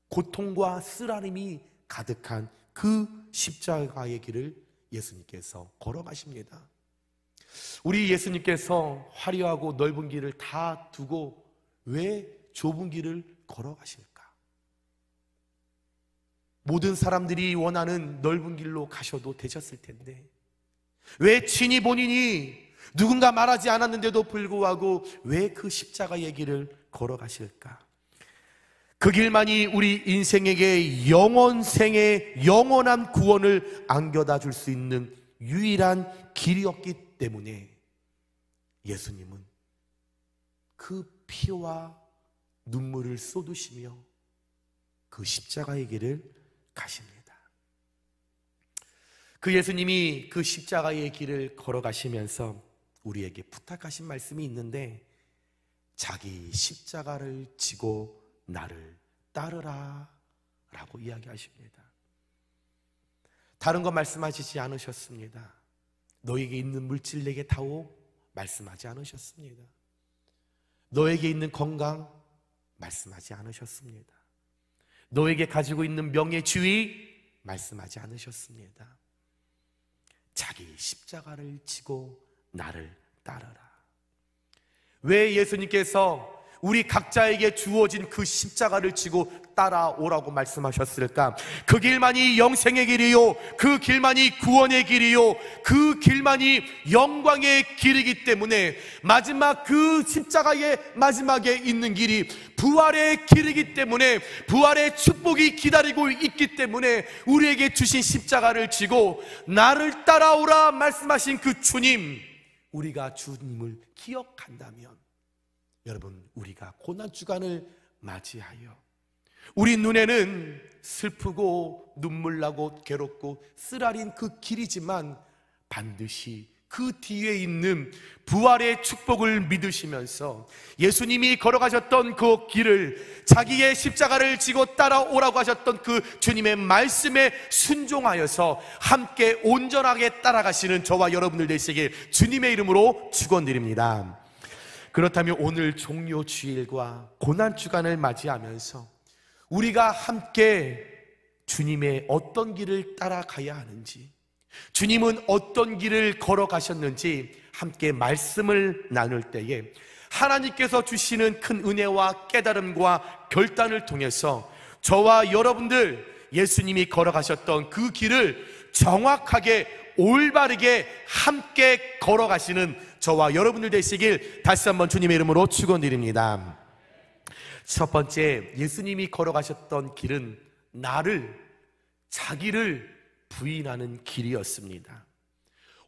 고통과 쓰라림이 가득한 그 십자가의 길을 예수님께서 걸어가십니다. 우리 예수님께서 화려하고 넓은 길을 다 두고 왜 좁은 길을 걸어가실까? 모든 사람들이 원하는 넓은 길로 가셔도 되셨을 텐데 왜 친히 본인이 누군가 말하지 않았는데도 불구하고 왜 그 십자가의 길을 걸어가실까? 그 길만이 우리 인생에게 영원생의 영원한 구원을 안겨다 줄 수 있는 유일한 길이었기 때문에 예수님은 그 피와 눈물을 쏟으시며 그 십자가의 길을 가십니다. 그 예수님이 그 십자가의 길을 걸어가시면서 우리에게 부탁하신 말씀이 있는데, 자기 십자가를 지고 나를 따르라 라고 이야기하십니다. 다른 거 말씀하시지 않으셨습니다. 너에게 있는 물질 내게 다오 말씀하지 않으셨습니다. 너에게 있는 건강 말씀하지 않으셨습니다. 너에게 가지고 있는 명예, 지위 말씀하지 않으셨습니다. 자기 십자가를 지고 나를 따르라. 왜 예수님께서 우리 각자에게 주어진 그 십자가를 지고 따라오라고 말씀하셨을까? 그 길만이 영생의 길이요, 그 길만이 구원의 길이요, 그 길만이 영광의 길이기 때문에 마지막 그 십자가의 마지막에 있는 길이 부활의 길이기 때문에, 부활의 축복이 기다리고 있기 때문에 우리에게 주신 십자가를 지고 나를 따라오라 말씀하신 그 주님, 우리가 주님을 기억한다면 여러분, 우리가 고난주간을 맞이하여 우리 눈에는 슬프고 눈물나고 괴롭고 쓰라린 그 길이지만 반드시 그 뒤에 있는 부활의 축복을 믿으시면서 예수님이 걸어가셨던 그 길을, 자기의 십자가를 지고 따라오라고 하셨던 그 주님의 말씀에 순종하여서 함께 온전하게 따라가시는 저와 여러분들 되시길 주님의 이름으로 축원드립니다. 그렇다면 오늘 종료주일과 고난주간을 맞이하면서 우리가 함께 주님의 어떤 길을 따라가야 하는지, 주님은 어떤 길을 걸어가셨는지 함께 말씀을 나눌 때에 하나님께서 주시는 큰 은혜와 깨달음과 결단을 통해서 저와 여러분들 예수님이 걸어가셨던 그 길을 정확하게 올바르게 함께 걸어가시는 저와 여러분들 되시길 다시 한번 주님의 이름으로 축원드립니다. 첫 번째, 예수님이 걸어가셨던 길은 나를, 자기를 부인하는 길이었습니다.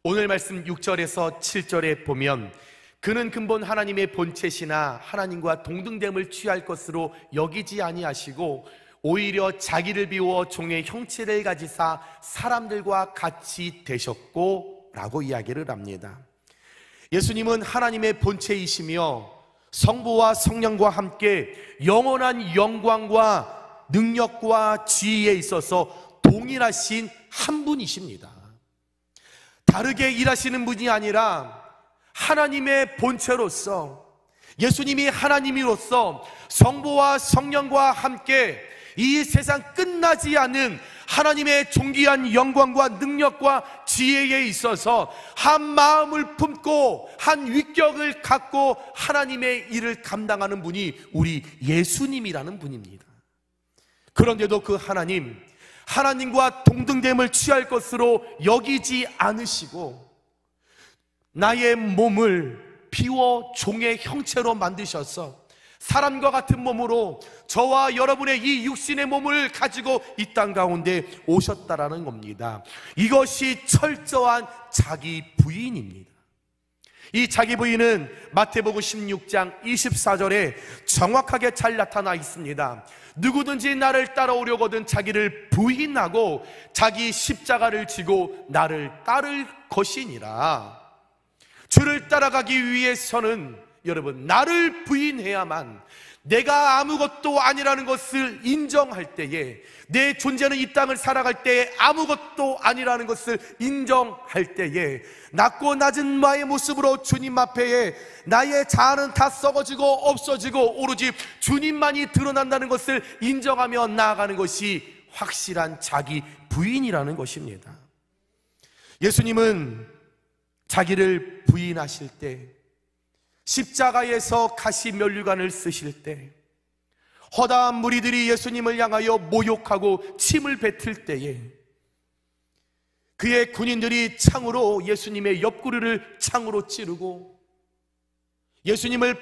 오늘 말씀 6절에서 7절에 보면 그는 근본 하나님의 본체시나 하나님과 동등됨을 취할 것으로 여기지 아니하시고 오히려 자기를 비워 종의 형체를 가지사 사람들과 같이 되셨고 라고 이야기를 합니다. 예수님은 하나님의 본체이시며 성부와 성령과 함께 영원한 영광과 능력과 지위에 있어서 동일하신 한 분이십니다. 다르게 일하시는 분이 아니라 하나님의 본체로서 예수님이 하나님으로서 성부와 성령과 함께 이 세상 끝나지 않는 하나님의 존귀한 영광과 능력과 지혜에 있어서 한 마음을 품고 한 위격을 갖고 하나님의 일을 감당하는 분이 우리 예수님이라는 분입니다. 그런데도 그 하나님과 동등됨을 취할 것으로 여기지 않으시고 나의 몸을 비워 종의 형체로 만드셔서 사람과 같은 몸으로 저와 여러분의 이 육신의 몸을 가지고 이 땅 가운데 오셨다라는 겁니다. 이것이 철저한 자기 부인입니다. 이 자기 부인은 마태복음 16장 24절에 정확하게 잘 나타나 있습니다. 누구든지 나를 따라오려거든 자기를 부인하고 자기 십자가를 지고 나를 따를 것이니라. 주를 따라가기 위해서는 여러분 나를 부인해야만, 내가 아무것도 아니라는 것을 인정할 때에, 내 존재는 이 땅을 살아갈 때에 아무것도 아니라는 것을 인정할 때에 낮고 낮은 나의 모습으로 주님 앞에 나의 자아는 다 썩어지고 없어지고 오로지 주님만이 드러난다는 것을 인정하며 나아가는 것이 확실한 자기 부인이라는 것입니다. 예수님은 자기를 부인하실 때, 십자가에서 가시 면류관을 쓰실 때, 허다한 무리들이 예수님을 향하여 모욕하고 침을 뱉을 때에 그의 군인들이 창으로 예수님의 옆구리를 창으로 찌르고 예수님을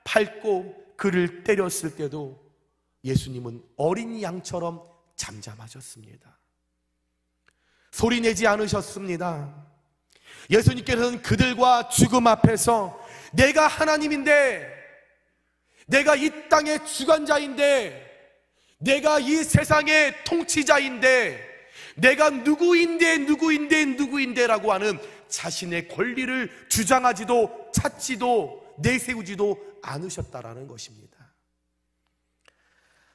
밟고 그를 때렸을 때도 예수님은 어린 양처럼 잠잠하셨습니다. 소리내지 않으셨습니다. 예수님께서는 그들과 죽음 앞에서 내가 하나님인데, 내가 이 땅의 주관자인데, 내가 이 세상의 통치자인데, 내가 누구인데 라고 하는 자신의 권리를 주장하지도 찾지도 내세우지도 않으셨다라는 것입니다.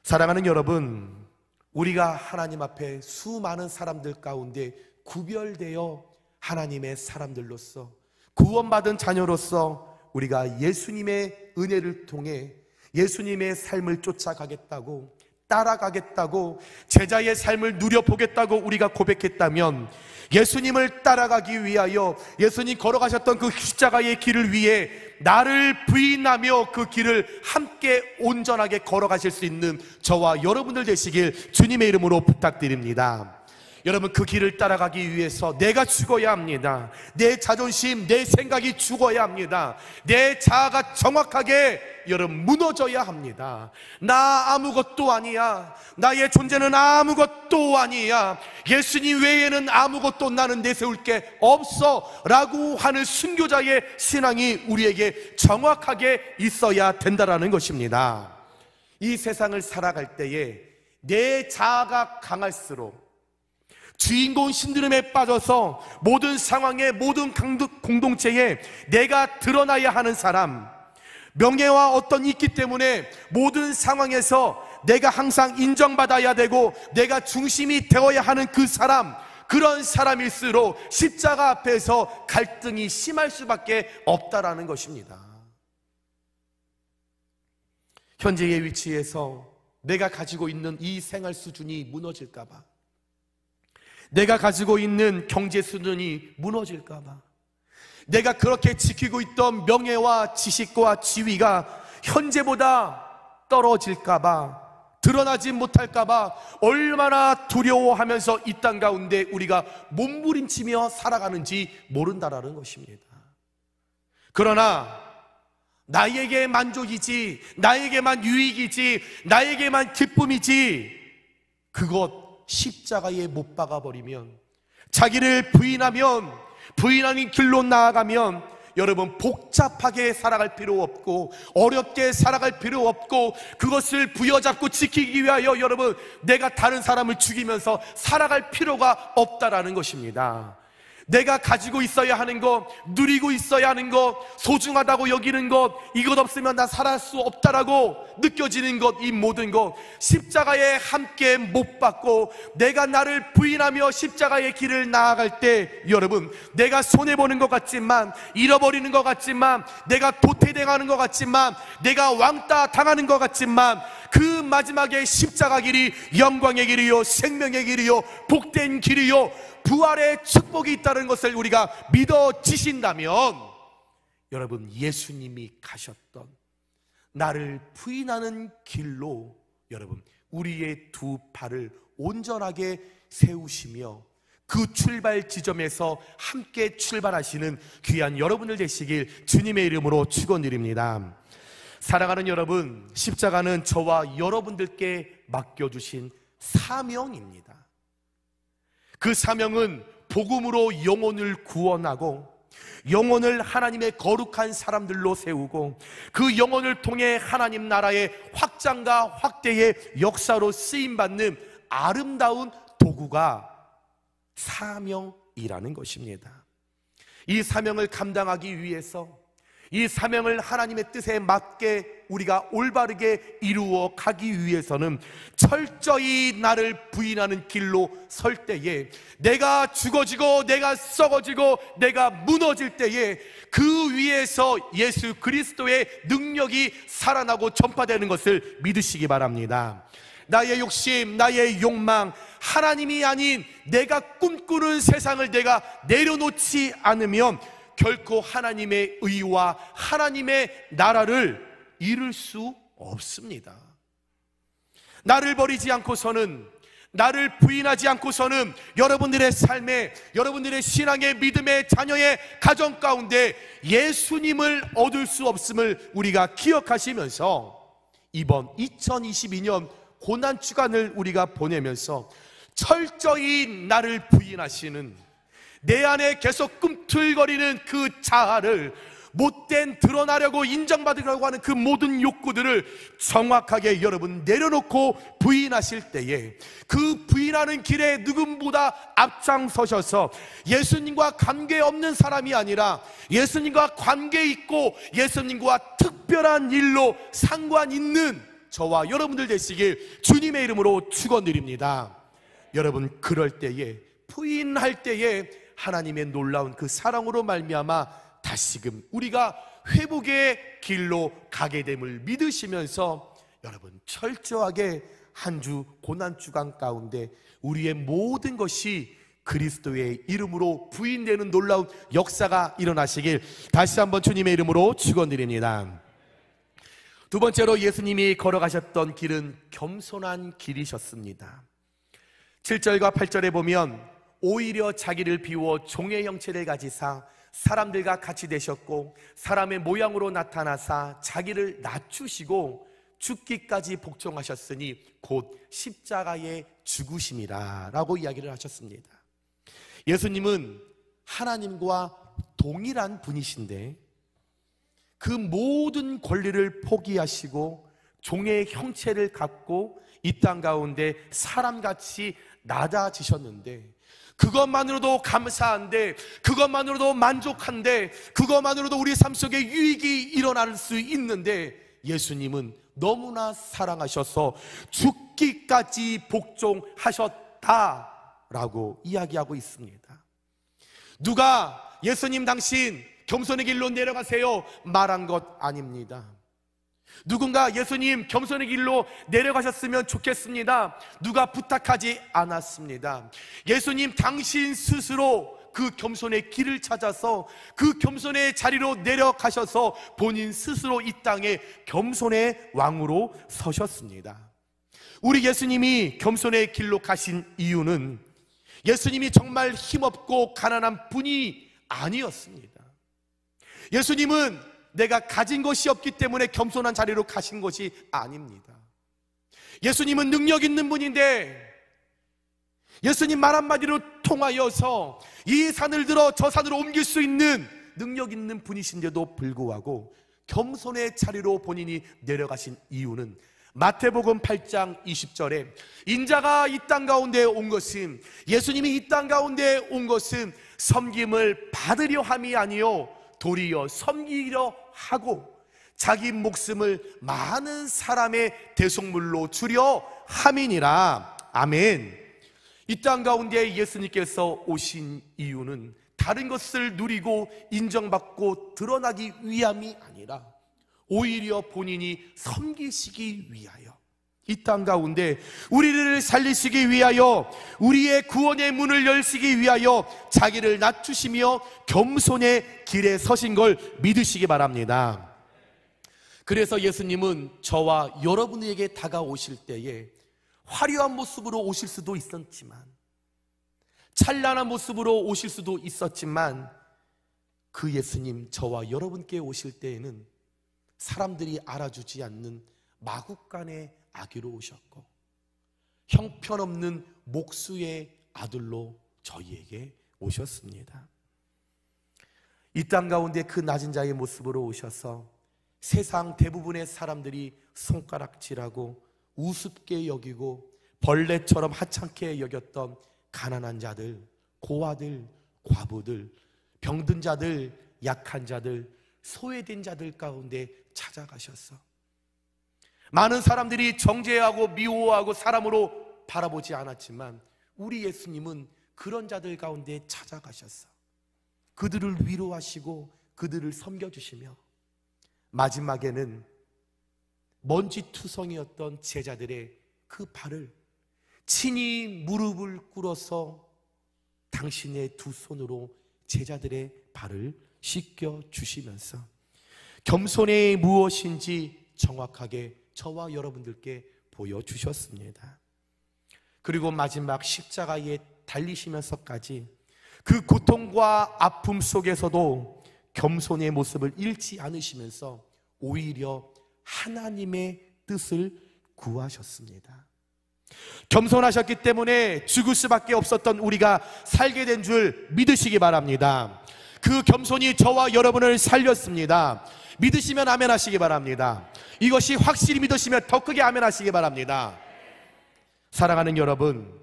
사랑하는 여러분, 우리가 하나님 앞에 수많은 사람들 가운데 구별되어 하나님의 사람들로서 구원받은 자녀로서 우리가 예수님의 은혜를 통해 예수님의 삶을 쫓아가겠다고, 따라가겠다고, 제자의 삶을 누려보겠다고 우리가 고백했다면, 예수님을 따라가기 위하여 예수님 걸어가셨던 그 십자가의 길을 위해 나를 부인하며 그 길을 함께 온전하게 걸어가실 수 있는 저와 여러분들 되시길 주님의 이름으로 부탁드립니다. 여러분, 그 길을 따라가기 위해서 내가 죽어야 합니다. 내 자존심, 내 생각이 죽어야 합니다. 내 자아가 정확하게 여러분 무너져야 합니다. 나 아무것도 아니야. 나의 존재는 아무것도 아니야. 예수님 외에는 아무것도 나는 내세울 게 없어 라고 하는 순교자의 신앙이 우리에게 정확하게 있어야 된다라는 것입니다. 이 세상을 살아갈 때에 내 자아가 강할수록, 주인공 신드롬에 빠져서 모든 상황에, 모든 공동체에 내가 드러나야 하는 사람, 명예와 어떤 있기 때문에 모든 상황에서 내가 항상 인정받아야 되고 내가 중심이 되어야 하는 그 사람, 그런 사람일수록 십자가 앞에서 갈등이 심할 수밖에 없다라는 것입니다. 현재의 위치에서 내가 가지고 있는 이 생활 수준이 무너질까봐, 내가 가지고 있는 경제 수준이 무너질까봐, 내가 그렇게 지키고 있던 명예와 지식과 지위가 현재보다 떨어질까봐, 드러나지 못할까봐 얼마나 두려워하면서 이 땅 가운데 우리가 몸부림치며 살아가는지 모른다라는 것입니다. 그러나 나에게 만족이지, 나에게만 유익이지, 나에게만 기쁨이지, 그것 십자가에 못 박아버리면, 자기를 부인하면, 부인하는 길로 나아가면 여러분 복잡하게 살아갈 필요 없고 어렵게 살아갈 필요 없고 그것을 부여잡고 지키기 위하여 여러분 내가 다른 사람을 죽이면서 살아갈 필요가 없다라는 것입니다. 내가 가지고 있어야 하는 것, 누리고 있어야 하는 것, 소중하다고 여기는 것, 이것 없으면 나 살아갈 수 없다라고 느껴지는 것, 이 모든 것 십자가에 함께 못 박고 내가 나를 부인하며 십자가의 길을 나아갈 때 여러분 내가 손해보는 것 같지만, 잃어버리는 것 같지만, 내가 도태당하는 것 같지만, 내가 왕따 당하는 것 같지만, 그 마지막에 십자가 길이 영광의 길이요 생명의 길이요 복된 길이요 부활의 축복이 있다는 것을 우리가 믿어지신다면 여러분 예수님이 가셨던 나를 부인하는 길로 여러분 우리의 두 팔을 온전하게 세우시며 그 출발 지점에서 함께 출발하시는 귀한 여러분들 되시길 주님의 이름으로 축원드립니다. 사랑하는 여러분, 십자가는 저와 여러분들께 맡겨주신 사명입니다. 그 사명은 복음으로 영혼을 구원하고 영혼을 하나님의 거룩한 사람들로 세우고 그 영혼을 통해 하나님 나라의 확장과 확대의 역사로 쓰임받는 아름다운 도구가 사명이라는 것입니다. 이 사명을 감당하기 위해서 이 사명을 하나님의 뜻에 맞게 우리가 올바르게 이루어 가기 위해서는 철저히 나를 부인하는 길로 설 때에 내가 죽어지고 내가 썩어지고 내가 무너질 때에 그 위에서 예수 그리스도의 능력이 살아나고 전파되는 것을 믿으시기 바랍니다. 나의 욕심, 나의 욕망, 하나님이 아닌 내가 꿈꾸는 세상을 내가 내려놓지 않으면 결코 하나님의 의와 하나님의 나라를 이룰 수 없습니다. 나를 버리지 않고서는, 나를 부인하지 않고서는 여러분들의 삶에, 여러분들의 신앙의 믿음의 자녀의 가정 가운데 예수님을 얻을 수 없음을 우리가 기억하시면서 이번 2022년 고난주간을 우리가 보내면서 철저히 나를 부인하시는, 내 안에 계속 꿈틀거리는 그 자아를, 못된 드러나려고 인정받으려고 하는 그 모든 욕구들을 정확하게 여러분 내려놓고 부인하실 때에 그 부인하는 길에 누구보다 앞장서셔서 예수님과 관계없는 사람이 아니라 예수님과 관계 있고 예수님과 특별한 일로 상관 있는 저와 여러분들 되시길 주님의 이름으로 축원드립니다. 여러분 그럴 때에, 부인할 때에 하나님의 놀라운 그 사랑으로 말미암아 다시금 우리가 회복의 길로 가게 됨을 믿으시면서 여러분 철저하게 한 주 고난주간 가운데 우리의 모든 것이 그리스도의 이름으로 부인되는 놀라운 역사가 일어나시길 다시 한번 주님의 이름으로 축원드립니다. 두 번째로 예수님이 걸어가셨던 길은 겸손한 길이셨습니다. 7절과 8절에 보면 오히려 자기를 비워 종의 형체를 가지사 사람들과 같이 되셨고 사람의 모양으로 나타나사 자기를 낮추시고 죽기까지 복종하셨으니 곧 십자가의 죽으심이라 라고 이야기를 하셨습니다. 예수님은 하나님과 동일한 분이신데 그 모든 권리를 포기하시고 종의 형체를 갖고 이 땅 가운데 사람같이 낮아지셨는데 그것만으로도 감사한데, 그것만으로도 만족한데, 그것만으로도 우리 삶 속에 유익이 일어날 수 있는데 예수님은 너무나 사랑하셔서 죽기까지 복종하셨다라고 이야기하고 있습니다. 누가 예수님 당신 겸손의 길로 내려가세요 말한 것 아닙니다. 누군가 예수님 겸손의 길로 내려가셨으면 좋겠습니다 누가 부탁하지 않았습니다. 예수님 당신 스스로 그 겸손의 길을 찾아서 그 겸손의 자리로 내려가셔서 본인 스스로 이 땅에 겸손의 왕으로 서셨습니다. 우리 예수님이 겸손의 길로 가신 이유는 예수님이 정말 힘없고 가난한 분이 아니었습니다. 예수님은 내가 가진 것이 없기 때문에 겸손한 자리로 가신 것이 아닙니다. 예수님은 능력 있는 분인데 예수님 말 한마디로 통하여서 이 산을 들어 저 산으로 옮길 수 있는 능력 있는 분이신데도 불구하고 겸손의 자리로 본인이 내려가신 이유는 마태복음 8장 20절에 인자가 이 땅 가운데 온 것은, 예수님이 이 땅 가운데 온 것은 섬김을 받으려 함이 아니요 도리어 섬기려 하고 자기 목숨을 많은 사람의 대속물로 주려 함이니라. 아멘. 이 땅 가운데 예수님께서 오신 이유는 다른 것을 누리고 인정받고 드러나기 위함이 아니라 오히려 본인이 섬기시기 위하여, 이 땅 가운데 우리를 살리시기 위하여, 우리의 구원의 문을 열시기 위하여 자기를 낮추시며 겸손의 길에 서신 걸 믿으시기 바랍니다. 그래서 예수님은 저와 여러분에게 다가오실 때에 화려한 모습으로 오실 수도 있었지만, 찬란한 모습으로 오실 수도 있었지만, 그 예수님 저와 여러분께 오실 때에는 사람들이 알아주지 않는 마국간의 아기로 오셨고 형편없는 목수의 아들로 저희에게 오셨습니다. 이 땅 가운데 그 낮은 자의 모습으로 오셔서 세상 대부분의 사람들이 손가락질하고 우습게 여기고 벌레처럼 하찮게 여겼던 가난한 자들, 고아들, 과부들, 병든 자들, 약한 자들, 소외된 자들 가운데 찾아가셨어. 많은 사람들이 정죄하고 미워하고 사람으로 바라보지 않았지만 우리 예수님은 그런 자들 가운데 찾아가셨어. 그들을 위로하시고 그들을 섬겨주시며 마지막에는 먼지투성이었던 제자들의 그 발을 친히 무릎을 꿇어서 당신의 두 손으로 제자들의 발을 씻겨주시면서 겸손이 무엇인지 정확하게 저와 여러분들께 보여주셨습니다. 그리고 마지막 십자가에 달리시면서까지 그 고통과 아픔 속에서도 겸손의 모습을 잃지 않으시면서 오히려 하나님의 뜻을 구하셨습니다. 겸손하셨기 때문에 죽을 수밖에 없었던 우리가 살게 된 줄 믿으시기 바랍니다. 그 겸손이 저와 여러분을 살렸습니다. 믿으시면 아멘 하시기 바랍니다. 이것이 확실히 믿으시면 더 크게 아멘 하시기 바랍니다. 사랑하는 여러분,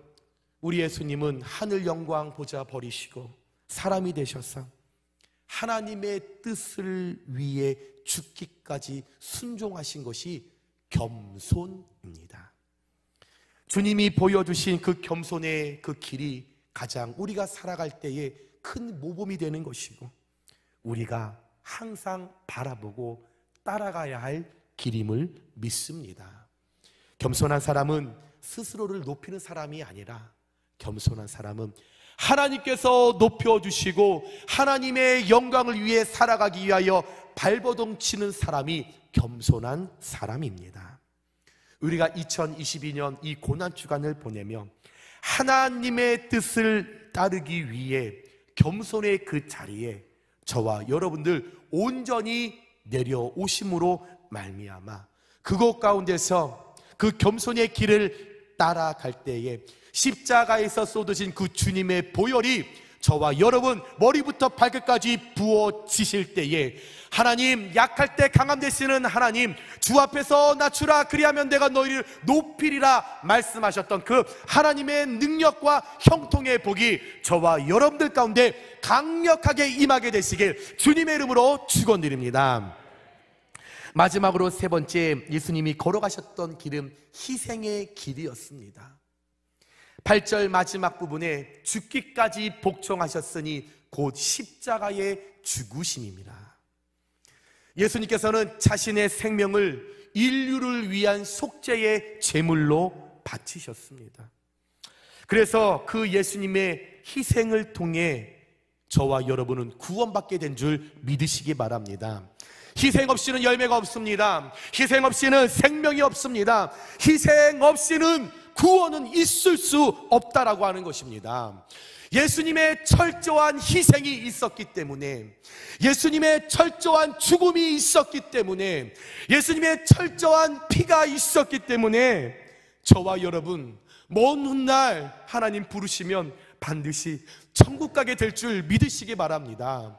우리 예수님은 하늘 영광 보좌 버리시고 사람이 되셔서 하나님의 뜻을 위해 죽기까지 순종하신 것이 겸손입니다. 주님이 보여주신 그 겸손의 그 길이 가장 우리가 살아갈 때에 큰 모범이 되는 것이고 우리가 항상 바라보고 따라가야 할 길임을 믿습니다. 겸손한 사람은 스스로를 높이는 사람이 아니라 겸손한 사람은 하나님께서 높여주시고 하나님의 영광을 위해 살아가기 위하여 발버둥 치는 사람이 겸손한 사람입니다. 우리가 2022년 이 고난주간을 보내며 하나님의 뜻을 따르기 위해 겸손의 그 자리에 저와 여러분들 온전히 내려오심으로 말미암아 그곳 가운데서 그 겸손의 길을 따라갈 때에 십자가에서 쏟으신 그 주님의 보혈이 저와 여러분 머리부터 발끝까지 부어지실 때에 하나님, 약할 때 강함 되시는 하나님, 주 앞에서 낮추라 그리하면 내가 너희를 높이리라 말씀하셨던 그 하나님의 능력과 형통의 복이 저와 여러분들 가운데 강력하게 임하게 되시길 주님의 이름으로 축원드립니다. 마지막으로 세 번째, 예수님이 걸어가셨던 길은 희생의 길이었습니다. 8절 마지막 부분에 죽기까지 복종하셨으니 곧 십자가의 죽으심입니다. 예수님께서는 자신의 생명을 인류를 위한 속죄의 제물로 바치셨습니다. 그래서 그 예수님의 희생을 통해 저와 여러분은 구원받게 된 줄 믿으시기 바랍니다. 희생 없이는 열매가 없습니다. 희생 없이는 생명이 없습니다. 희생 없이는 구원은 있을 수 없다라고 하는 것입니다. 예수님의 철저한 희생이 있었기 때문에, 예수님의 철저한 죽음이 있었기 때문에, 예수님의 철저한 피가 있었기 때문에 저와 여러분 먼 훗날 하나님 부르시면 반드시 천국 가게 될 줄 믿으시기 바랍니다.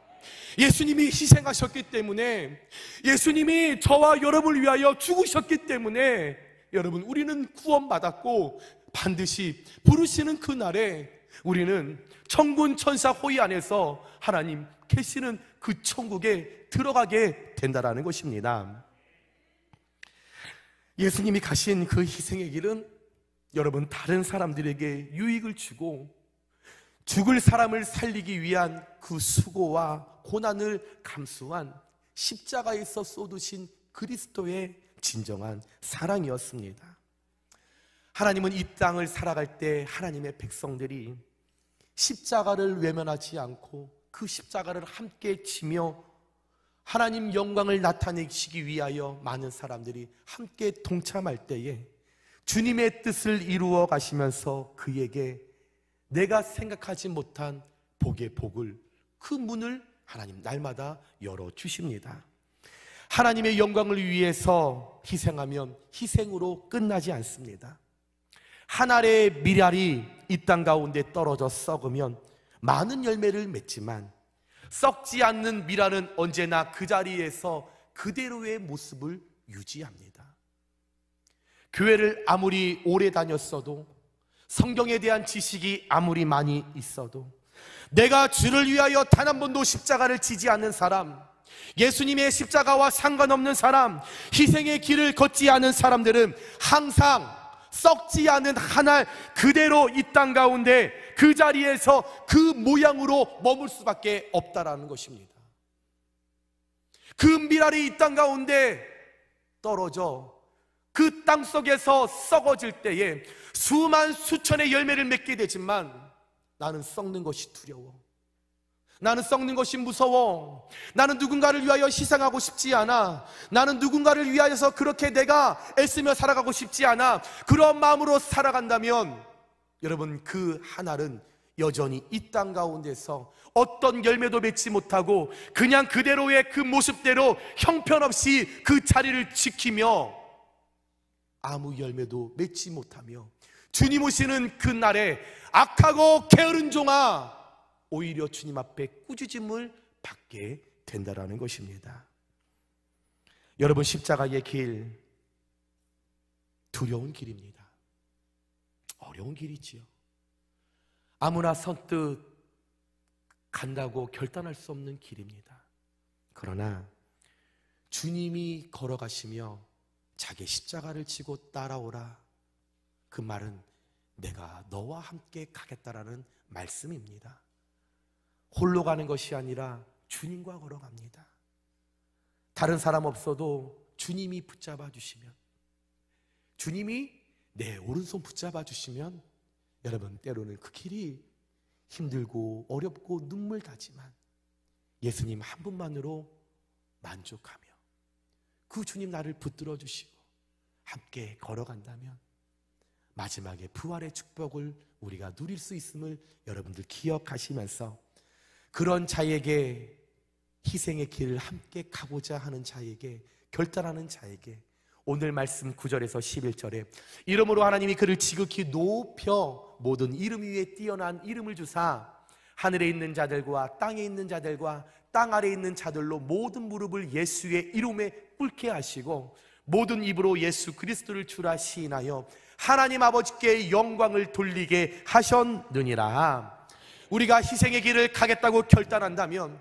예수님이 희생하셨기 때문에, 예수님이 저와 여러분을 위하여 죽으셨기 때문에 여러분, 우리는 구원받았고 반드시 부르시는 그날에 우리는 천군 천사 호위 안에서 하나님 계시는 그 천국에 들어가게 된다라는 것입니다. 예수님이 가신 그 희생의 길은 여러분, 다른 사람들에게 유익을 주고 죽을 사람을 살리기 위한 그 수고와 고난을 감수한 십자가에서 쏟으신 그리스도의 진정한 사랑이었습니다. 하나님은 이 땅을 살아갈 때 하나님의 백성들이 십자가를 외면하지 않고 그 십자가를 함께 지며 하나님 영광을 나타내시기 위하여 많은 사람들이 함께 동참할 때에 주님의 뜻을 이루어 가시면서 그에게 내가 생각하지 못한 복의 복을, 그 문을 하나님 날마다 열어주십니다. 하나님의 영광을 위해서 희생하면 희생으로 끝나지 않습니다. 한 알의 밀알이 이 땅 가운데 떨어져 썩으면 많은 열매를 맺지만 썩지 않는 밀알은 언제나 그 자리에서 그대로의 모습을 유지합니다. 교회를 아무리 오래 다녔어도, 성경에 대한 지식이 아무리 많이 있어도, 내가 주를 위하여 단 한 번도 십자가를 지지 않는 사람, 예수님의 십자가와 상관없는 사람, 희생의 길을 걷지 않은 사람들은 항상 썩지 않은 한 알 그대로 이 땅 가운데 그 자리에서 그 모양으로 머물 수밖에 없다라는 것입니다. 그 밀알이 이 땅 가운데 떨어져 그 땅 속에서 썩어질 때에 수만 수천의 열매를 맺게 되지만 나는 썩는 것이 두려워. 나는 썩는 것이 무서워. 나는 누군가를 위하여 희생하고 싶지 않아. 나는 누군가를 위하여서 그렇게 내가 애쓰며 살아가고 싶지 않아. 그런 마음으로 살아간다면 여러분, 그 한 알은 여전히 이 땅 가운데서 어떤 열매도 맺지 못하고 그냥 그대로의 그 모습대로 형편없이 그 자리를 지키며 아무 열매도 맺지 못하며 주님 오시는 그 날에 악하고 게으른 종아, 오히려 주님 앞에 꾸짖음을 받게 된다라는 것입니다. 여러분, 십자가의 길, 두려운 길입니다. 어려운 길이지요. 아무나 선뜻 간다고 결단할 수 없는 길입니다. 그러나 주님이 걸어가시며 자기 십자가를 지고 따라오라, 그 말은 내가 너와 함께 가겠다라는 말씀입니다. 홀로 가는 것이 아니라 주님과 걸어갑니다. 다른 사람 없어도 주님이 붙잡아 주시면, 주님이 내 오른손 붙잡아 주시면 여러분, 때로는 그 길이 힘들고 어렵고 눈물 나지만 예수님 한 분만으로 만족하며 그 주님 나를 붙들어 주시고 함께 걸어간다면 마지막에 부활의 축복을 우리가 누릴 수 있음을 여러분들 기억하시면서, 그런 자에게, 희생의 길을 함께 가고자 하는 자에게, 결단하는 자에게 오늘 말씀 9절에서 11절에 이름으로 하나님이 그를 지극히 높여 모든 이름 위에 뛰어난 이름을 주사 하늘에 있는 자들과 땅에 있는 자들과 땅 아래에 있는 자들로 모든 무릎을 예수의 이름에 꿇게 하시고 모든 입으로 예수 그리스도를 주라 시인하여 하나님 아버지께 영광을 돌리게 하셨느니라. 우리가 희생의 길을 가겠다고 결단한다면,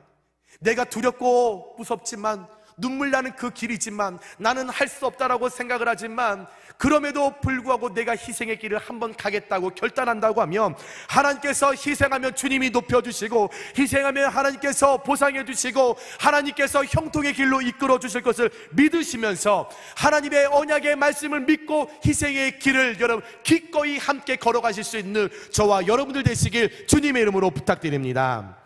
내가 두렵고 무섭지만 눈물 나는 그 길이지만 나는 할 수 없다라고 생각을 하지만, 그럼에도 불구하고 내가 희생의 길을 한번 가겠다고 결단한다고 하면 하나님께서 희생하면 주님이 높여주시고, 희생하면 하나님께서 보상해 주시고, 하나님께서 형통의 길로 이끌어 주실 것을 믿으시면서 하나님의 언약의 말씀을 믿고 희생의 길을 여러분 기꺼이 함께 걸어가실 수 있는 저와 여러분들 되시길 주님의 이름으로 부탁드립니다.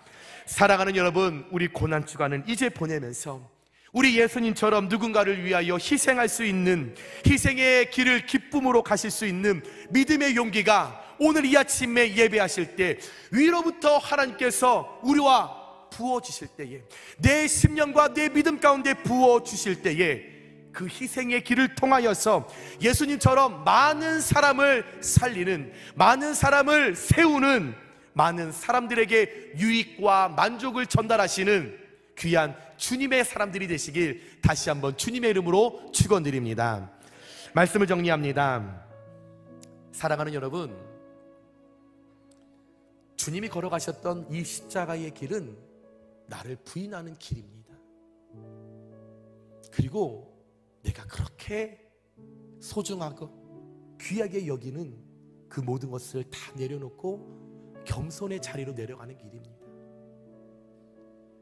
사랑하는 여러분, 우리 고난주간은 이제 보내면서 우리 예수님처럼 누군가를 위하여 희생할 수 있는, 희생의 길을 기쁨으로 가실 수 있는 믿음의 용기가 오늘 이 아침에 예배하실 때 위로부터 하나님께서 우리와 부어주실 때에, 내 심령과 내 믿음 가운데 부어주실 때에 그 희생의 길을 통하여서 예수님처럼 많은 사람을 살리는, 많은 사람을 세우는, 많은 사람들에게 유익과 만족을 전달하시는 귀한 주님의 사람들이 되시길 다시 한번 주님의 이름으로 축원드립니다. 말씀을 정리합니다. 사랑하는 여러분, 주님이 걸어가셨던 이 십자가의 길은 나를 부인하는 길입니다. 그리고 내가 그렇게 소중하고 귀하게 여기는 그 모든 것을 다 내려놓고 겸손의 자리로 내려가는 길입니다.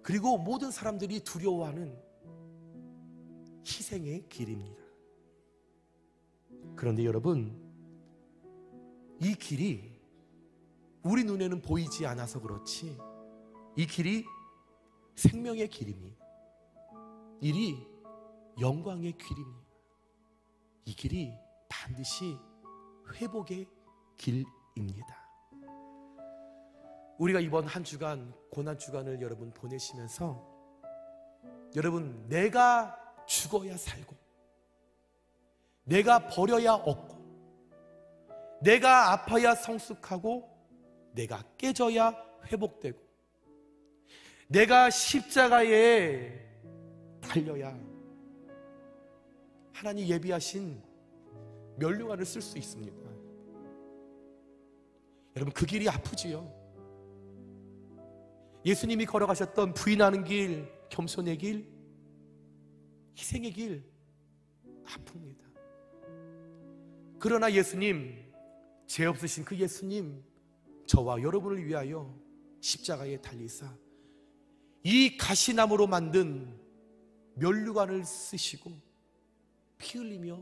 그리고 모든 사람들이 두려워하는 희생의 길입니다. 그런데 여러분, 이 길이 우리 눈에는 보이지 않아서 그렇지 이 길이 생명의 길입니다. 이 영광의 길입니다. 이 길이 반드시 회복의 길입니다. 우리가 이번 한 주간 고난 주간을 여러분 보내시면서 여러분, 내가 죽어야 살고 내가 버려야 얻고 내가 아파야 성숙하고 내가 깨져야 회복되고 내가 십자가에 달려야 하나님 예비하신 면류관을 쓸 수 있습니다. 여러분, 그 길이 아프지요. 예수님이 걸어가셨던 부인하는 길, 겸손의 길, 희생의 길 아픕니다. 그러나 예수님, 죄 없으신 그 예수님, 저와 여러분을 위하여 십자가에 달리사 이 가시나무로 만든 면류관을 쓰시고 피 흘리며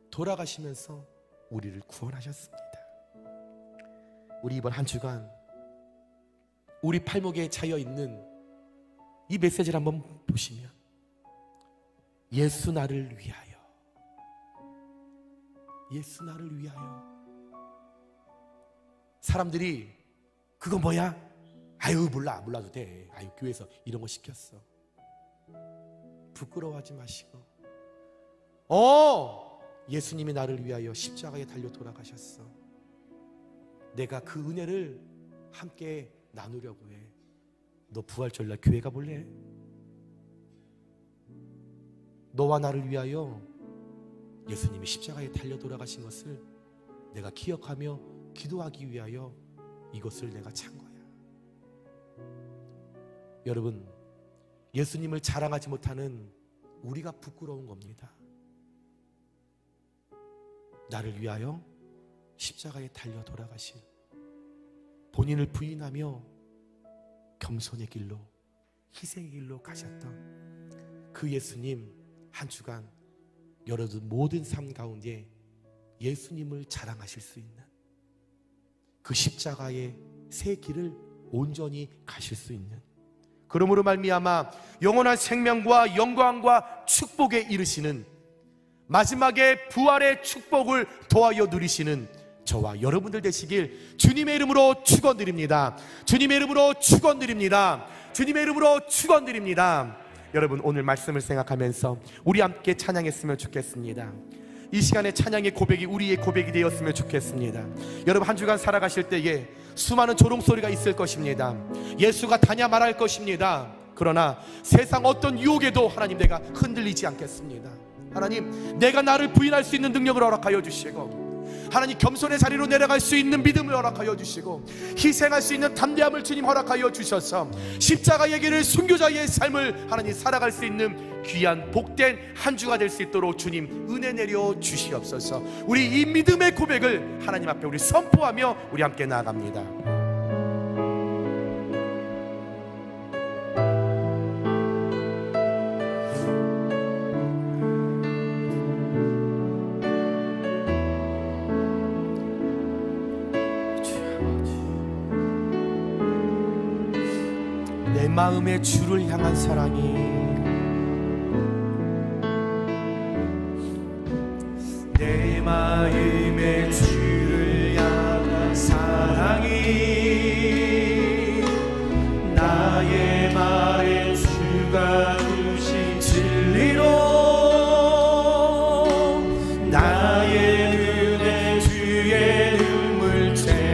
돌아가시면서 우리를 구원하셨습니다. 우리 이번 한 주간 우리 팔목에 차여있는 이 메시지를 한번 보시면, 예수 나를 위하여, 예수 나를 위하여. 사람들이 그거 뭐야? 아유, 몰라도 돼. 아유, 교회에서 이런 거 시켰어. 부끄러워하지 마시고, 예수님이 나를 위하여 십자가에 달려 돌아가셨어. 내가 그 은혜를 함께 나누려고 해. 너 부활절날 교회 가볼래? 너와 나를 위하여 예수님이 십자가에 달려 돌아가신 것을 내가 기억하며 기도하기 위하여 이것을 내가 찬 거야. 여러분, 예수님을 자랑하지 못하는 우리가 부끄러운 겁니다. 나를 위하여 십자가에 달려 돌아가신, 본인을 부인하며 겸손의 길로, 희생의 길로 가셨던 그 예수님, 한 주간 여러분 모든 삶 가운데 예수님을 자랑하실 수 있는 그 십자가의 새 길을 온전히 가실 수 있는, 그러므로 말미암아 영원한 생명과 영광과 축복에 이르시는, 마지막에 부활의 축복을 더하여 누리시는 저와 여러분들 되시길 주님의 이름으로 축원드립니다. 주님의 이름으로 축원드립니다. 주님의 이름으로 축원드립니다. 여러분, 오늘 말씀을 생각하면서 우리 함께 찬양했으면 좋겠습니다. 이 시간에 찬양의 고백이 우리의 고백이 되었으면 좋겠습니다. 여러분, 한 주간 살아가실 때에 수많은 조롱소리가 있을 것입니다. 예수가 다냐 말할 것입니다. 그러나 세상 어떤 유혹에도 하나님, 내가 흔들리지 않겠습니다. 하나님, 내가 나를 부인할 수 있는 능력을 허락하여 주시고, 하나님 겸손의 자리로 내려갈 수 있는 믿음을 허락하여 주시고, 희생할 수 있는 담대함을 주님 허락하여 주셔서 십자가의 길을, 순교자의 삶을 하나님 살아갈 수 있는 귀한 복된 한 주가 될 수 있도록 주님 은혜 내려 주시옵소서. 우리 이 믿음의 고백을 하나님 앞에 우리 선포하며 우리 함께 나아갑니다. 내 마음의 주를 향한 사랑이, 내 마음의 주를 향한 사랑이, 나의 말에 주가 주신 진리로 나의 눈에 주의 눈물 채워주소서.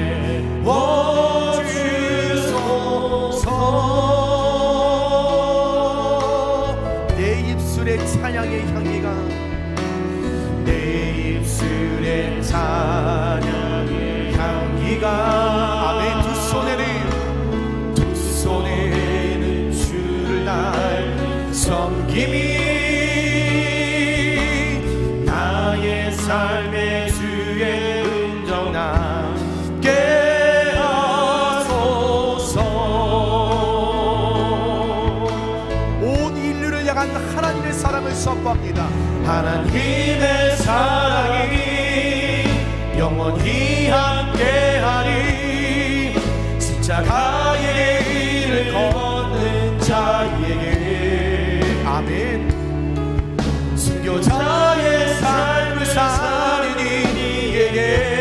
향기가 아멘. 두 손에는 주를 날 섬김이 나의 삶의 주의 은정 남게 하소서. 온 인류를 향한 하나님의 사랑을 선포합니다. 하나님의 사랑이 영원히 함께하리. 십자가의 길을 걷는 자에게 아멘. 순교자의 삶을 사는 이에게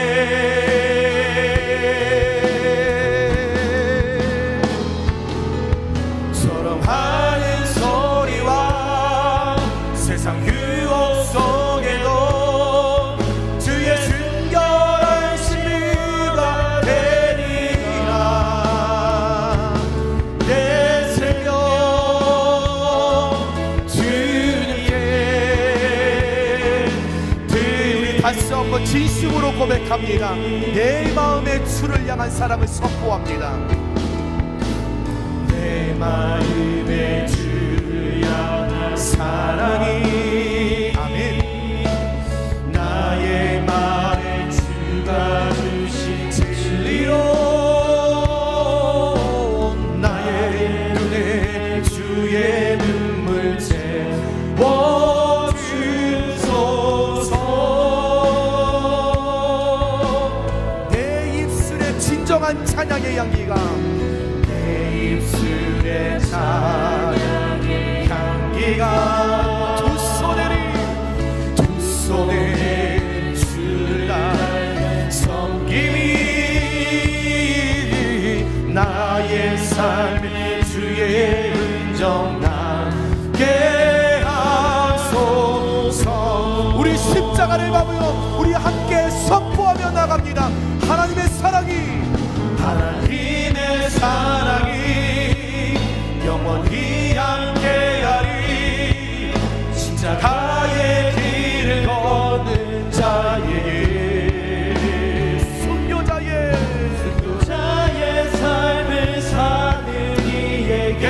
소롱하는 소리와 세상 유혹 속에도 주의 순결한 신부가 되리라. 내 생명 주님께 우리 다시 한번 진심으로 고백합니다. 내 마음의 주를 향한 사랑을 선포합니다. 내 마음의 주를 향한 사랑이 아멘. 나의 말에 주가 주신 진리로 나의 눈에 주의 눈물 채워 주소서. 내 입술에 진정한 찬양의 향기가 내 입술에 찬양의 향기가 두 손에 주를 날 섬김이 나의 삶의 주의 은정 남게 하소서. 우리 십자가를 밟으며 우리 함께 선포하며 나갑니다. 하나님의 사랑이 영원히 함께하리. 십자가의 길을 걷는 자에게 순교자의 삶을 사는 이에게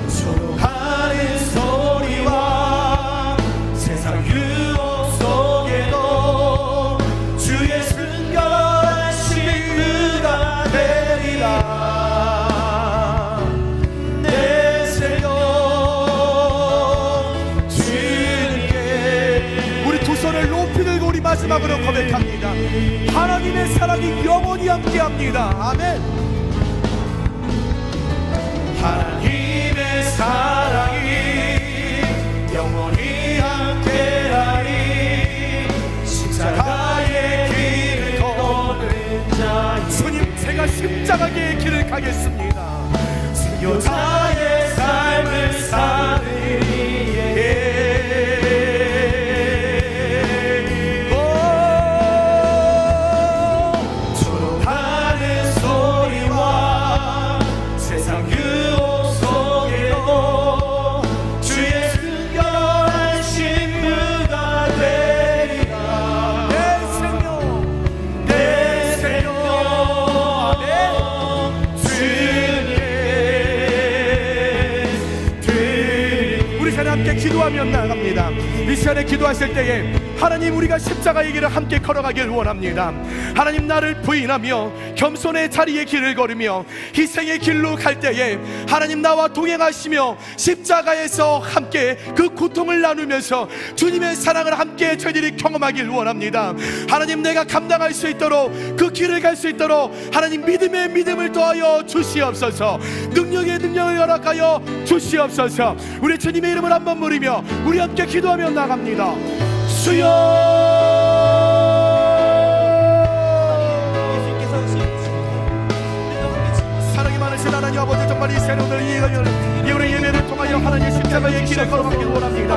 조롱하는 소리와 세상 유혹 속에도 주의 순결한 신부가 되리라. 내 생명 주님께 우리 두 손을 높이 들고 우리 마지막으로 고백합니다. 하나님의 사랑이 영원히 함께합니다. 아멘. 하나님의 사랑이 영원히 함께하리. 십자가의 길을 걷는 자 주님, 제가 십자가의 길을 가겠습니다. 순교자의 삶을 사는 이에게 조롱하는 소리와 세상 유혹 속에도 주의 순결한 신부가 되리라. 내 생명 아멘. 주님께 우리 시간에 함께 기도하며 나갑니다. 이 시간에 기도하실 때에 하나님, 우리가 십자가의 길을 함께 걸어가길 원합니다. 하나님, 나를 부인하며 겸손의 자리의 길을 걸으며 희생의 길로 갈 때에 하나님, 나와 동행하시며 십자가에서 함께 그 고통을 나누면서 주님의 사랑을 함께 저희들이 경험하길 원합니다. 하나님, 내가 감당할 수 있도록 그 길을 갈 수 있도록 하나님, 믿음의 믿음을 더하여 주시옵소서. 능력의 능력을 허락하여 주시옵소서. 우리 주님의 이름을 한번 부르며 우리 함께 기도하며 나갑니다. 주여, 사랑이 많으신 하나님 아버지, 정말 이 새로운 오늘 예배를 통하여 하나님 십자가의 길을 걸어가길 원합니다.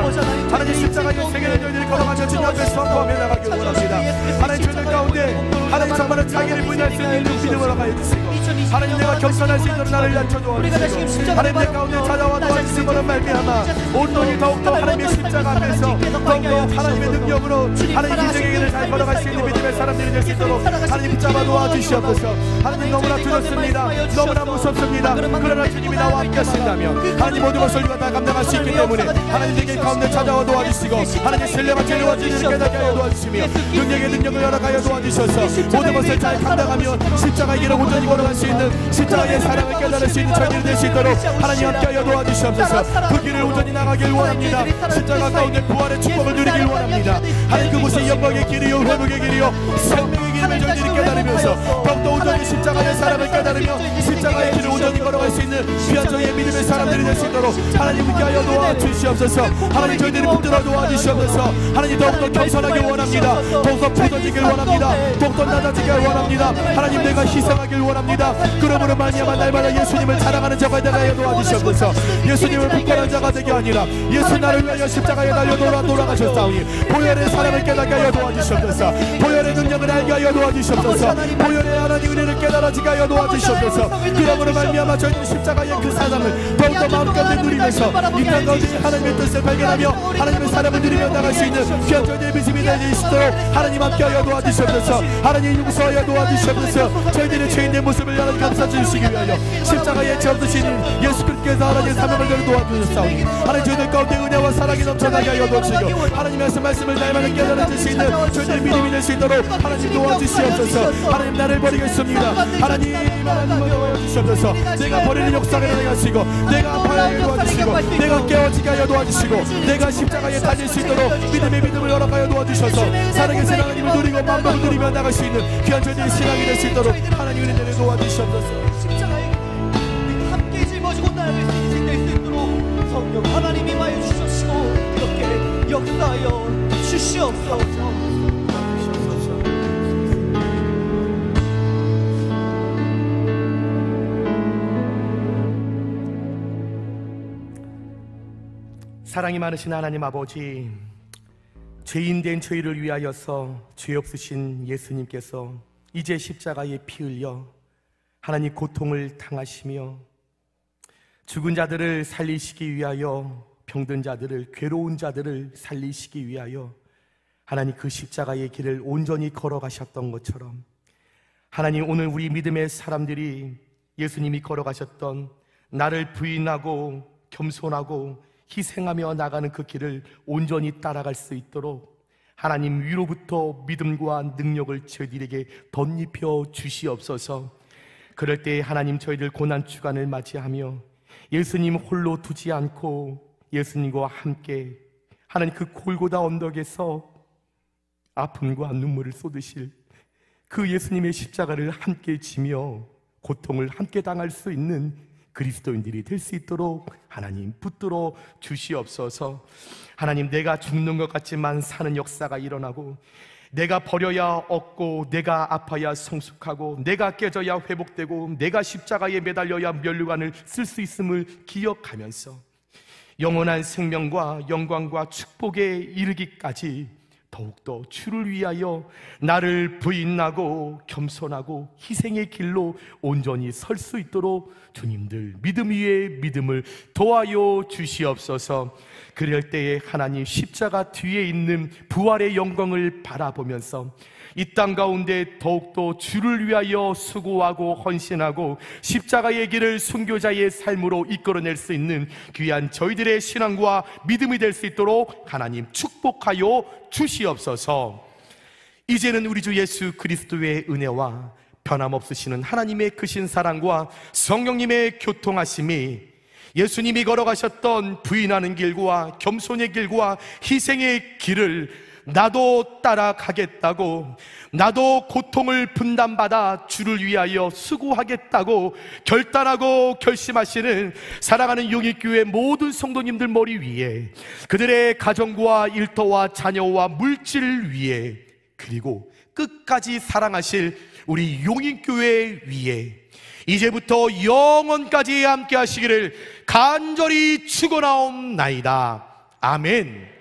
하나님, 십자가의 세계를 저희들이 걸어가며 주님 앞에 선포하며 나가길 원합니다. 하나님, 저희들 가운데 하나님 정말로 자기를 부인할 수 있는 믿음을 허락하여 주시고 하나님, 내가 겸손할 수 있도록 나를 낮춰 주옵소서. 하나님, 내 가운데 찾아와 도와주심으로 말미암아 온전히 더욱더 하나님의 십자가 앞에서 더욱더 하나님의 능력으로 하나님 인생의 길을 잘 걸어갈 수 있는 믿음의 사람들이 될 수 있도록 하나님 붙잡아 도와주시옵소서. 하나님 너무나 두렵습니다. 너무나 무섭습니다. 그러나 주님이 나와 함께 하신다면 하나님 모든 것을 우리가 다 감당할 수 있기 때문에 하나님 내게 가운데 찾아와 도와주시고 하나님 신뢰와 진리와 진리를 깨닫게 하여 도와주시며 능력의 능력을 열어가여 도와주셔서 모든 것을 잘 감당하며 십자가의 길을 온전히 걸어갈 수 있는 십자가의 사랑을 깨달을 수 있는 저희들이 될 수 있도록 하나님 함께하여 도와주시옵소서. 그 길을 온전히 나가길 원합니다. 십자가 가운데 부활의 축복을 누리길 원합니다. 하나님 그곳이 영광의 길이요 회복의 길이요 생명의 길임을 저희들이 깨달으면서 더욱더 온전히 십자가의 사랑을 깨달으며 십자가의 길을 온전히 걸어갈 수 있는 귀한 저희의 믿음의 사람들이 될 수 있도록 하나님 함께하여 도와주시옵소서. 하나님 저희들이 붙들어 도와주시옵소서. 하나님 더욱더 겸손하길 원합니다. 더욱더 부서지길 원합니다. 더욱더 낮아지길 원합니다. 하나님 내가 희생하길 원합니다. 그러므로 말미암아 날마다 예수님을 자랑하는 자가 되게 도와주시옵소서. 예수님을 부끄러운 자가 되게 아니라 예수 나를 위하여 십자가에 달려 돌아가셨사오니 보혈의 사랑을 깨닫게 하여 도와주시옵소서. 보혈의 능력을 알게 하여 도와주시옵소서. 보혈의 하나님 은혜를 깨달아지게 하여 도와주시옵소서. 그러므로 말미암아 저희는 십자가의 그 사랑을 더욱더 마음껏 누리면서 이 땅 가운데 하나님의 뜻을 발견하며 하나님의 사랑을 누리며 나갈 수 있는 귀한 저희의 믿음이 될 수 있도록 하나님 함께하여 도와주시옵소서. 하나님 용서하여 도와주시옵소서. 저희들의 죄인된 모습을 하나님 감싸주시기 위하여 십자가에 죄 없으신 예수 그리스도께서 하나님의 사명을 내려 도와주셨사오니 하나님 저희들 가운데 은혜와 사랑이 넘쳐나게 하여 도와주시고 하나님의 말씀을 날마다 깨달아줄 수 있는 저희들의 믿음이 될 수 있도록 하나님 도와주시옵소서. 하나님 나를 버리겠습니다. 하나님 도와주시옵소서. 내가 버리는 역사가 일어나시고 내가 아파하게 도와주시고 내가 깨어지게 하여 도와주시고 내가 십자가에 달릴 수 있도록 믿음의 믿음을 허락하여 도와주셔서 사랑의 하나님을 누리고 만복을 누리며 나갈 수 있는 귀한 저희들의 신앙이 될 수 있도록 하나님 은혜를 도와주시옵소서. 십자가의 길을 함께 짊어지고 나아갈 수 있는 인생 될 수 있도록 성령 하나님이 임하여 주시옵시고 이렇게 역사하여 주시옵소서. 사랑이 많으신 하나님 아버지, 죄인된 저희를 위하여서 죄 없으신 예수님께서 이제 십자가에 피 흘려 하나님 고통을 당하시며 죽은 자들을 살리시기 위하여 병든 자들을 괴로운 자들을 살리시기 위하여 하나님 그 십자가의 길을 온전히 걸어가셨던 것처럼 하나님 오늘 우리 믿음의 사람들이 예수님이 걸어가셨던 나를 부인하고 겸손하고 희생하며 나가는 그 길을 온전히 따라갈 수 있도록 하나님 위로부터 믿음과 능력을 저희들에게 덧입혀 주시옵소서. 그럴 때 하나님 저희들 고난주간을 맞이하며 예수님 홀로 두지 않고 예수님과 함께 하나님 그 골고다 언덕에서 아픔과 눈물을 쏟으실 그 예수님의 십자가를 함께 지며 고통을 함께 당할 수 있는 그리스도인들이 될 수 있도록 하나님 붙들어 주시옵소서. 하나님 내가 죽는 것 같지만 사는 역사가 일어나고 내가 버려야 얻고 내가 아파야 성숙하고 내가 깨져야 회복되고 내가 십자가에 매달려야 면류관을 쓸 수 있음을 기억하면서 영원한 생명과 영광과 축복에 이르기까지 더욱더 주를 위하여 나를 부인하고 겸손하고 희생의 길로 온전히 설 수 있도록 주님들 믿음 위에 믿음을 도와여 주시옵소서. 그럴 때에 하나님 십자가 뒤에 있는 부활의 영광을 바라보면서 이 땅 가운데 더욱더 주를 위하여 수고하고 헌신하고 십자가의 길을 순교자의 삶으로 이끌어낼 수 있는 귀한 저희들의 신앙과 믿음이 될 수 있도록 하나님 축복하여 주시옵소서. 이제는 우리 주 예수 그리스도의 은혜와 변함없으시는 하나님의 크신 사랑과 성령님의 교통하심이 예수님이 걸어가셨던 부인하는 길과 겸손의 길과 희생의 길을 나도 따라가겠다고, 나도 고통을 분담받아 주를 위하여 수고하겠다고 결단하고 결심하시는 사랑하는 용인교회 모든 성도님들 머리 위에, 그들의 가정과 일터와 자녀와 물질 위에, 그리고 끝까지 사랑하실 우리 용인교회 위에 이제부터 영원까지 함께 하시기를 간절히 축원하옵나이다. 아멘.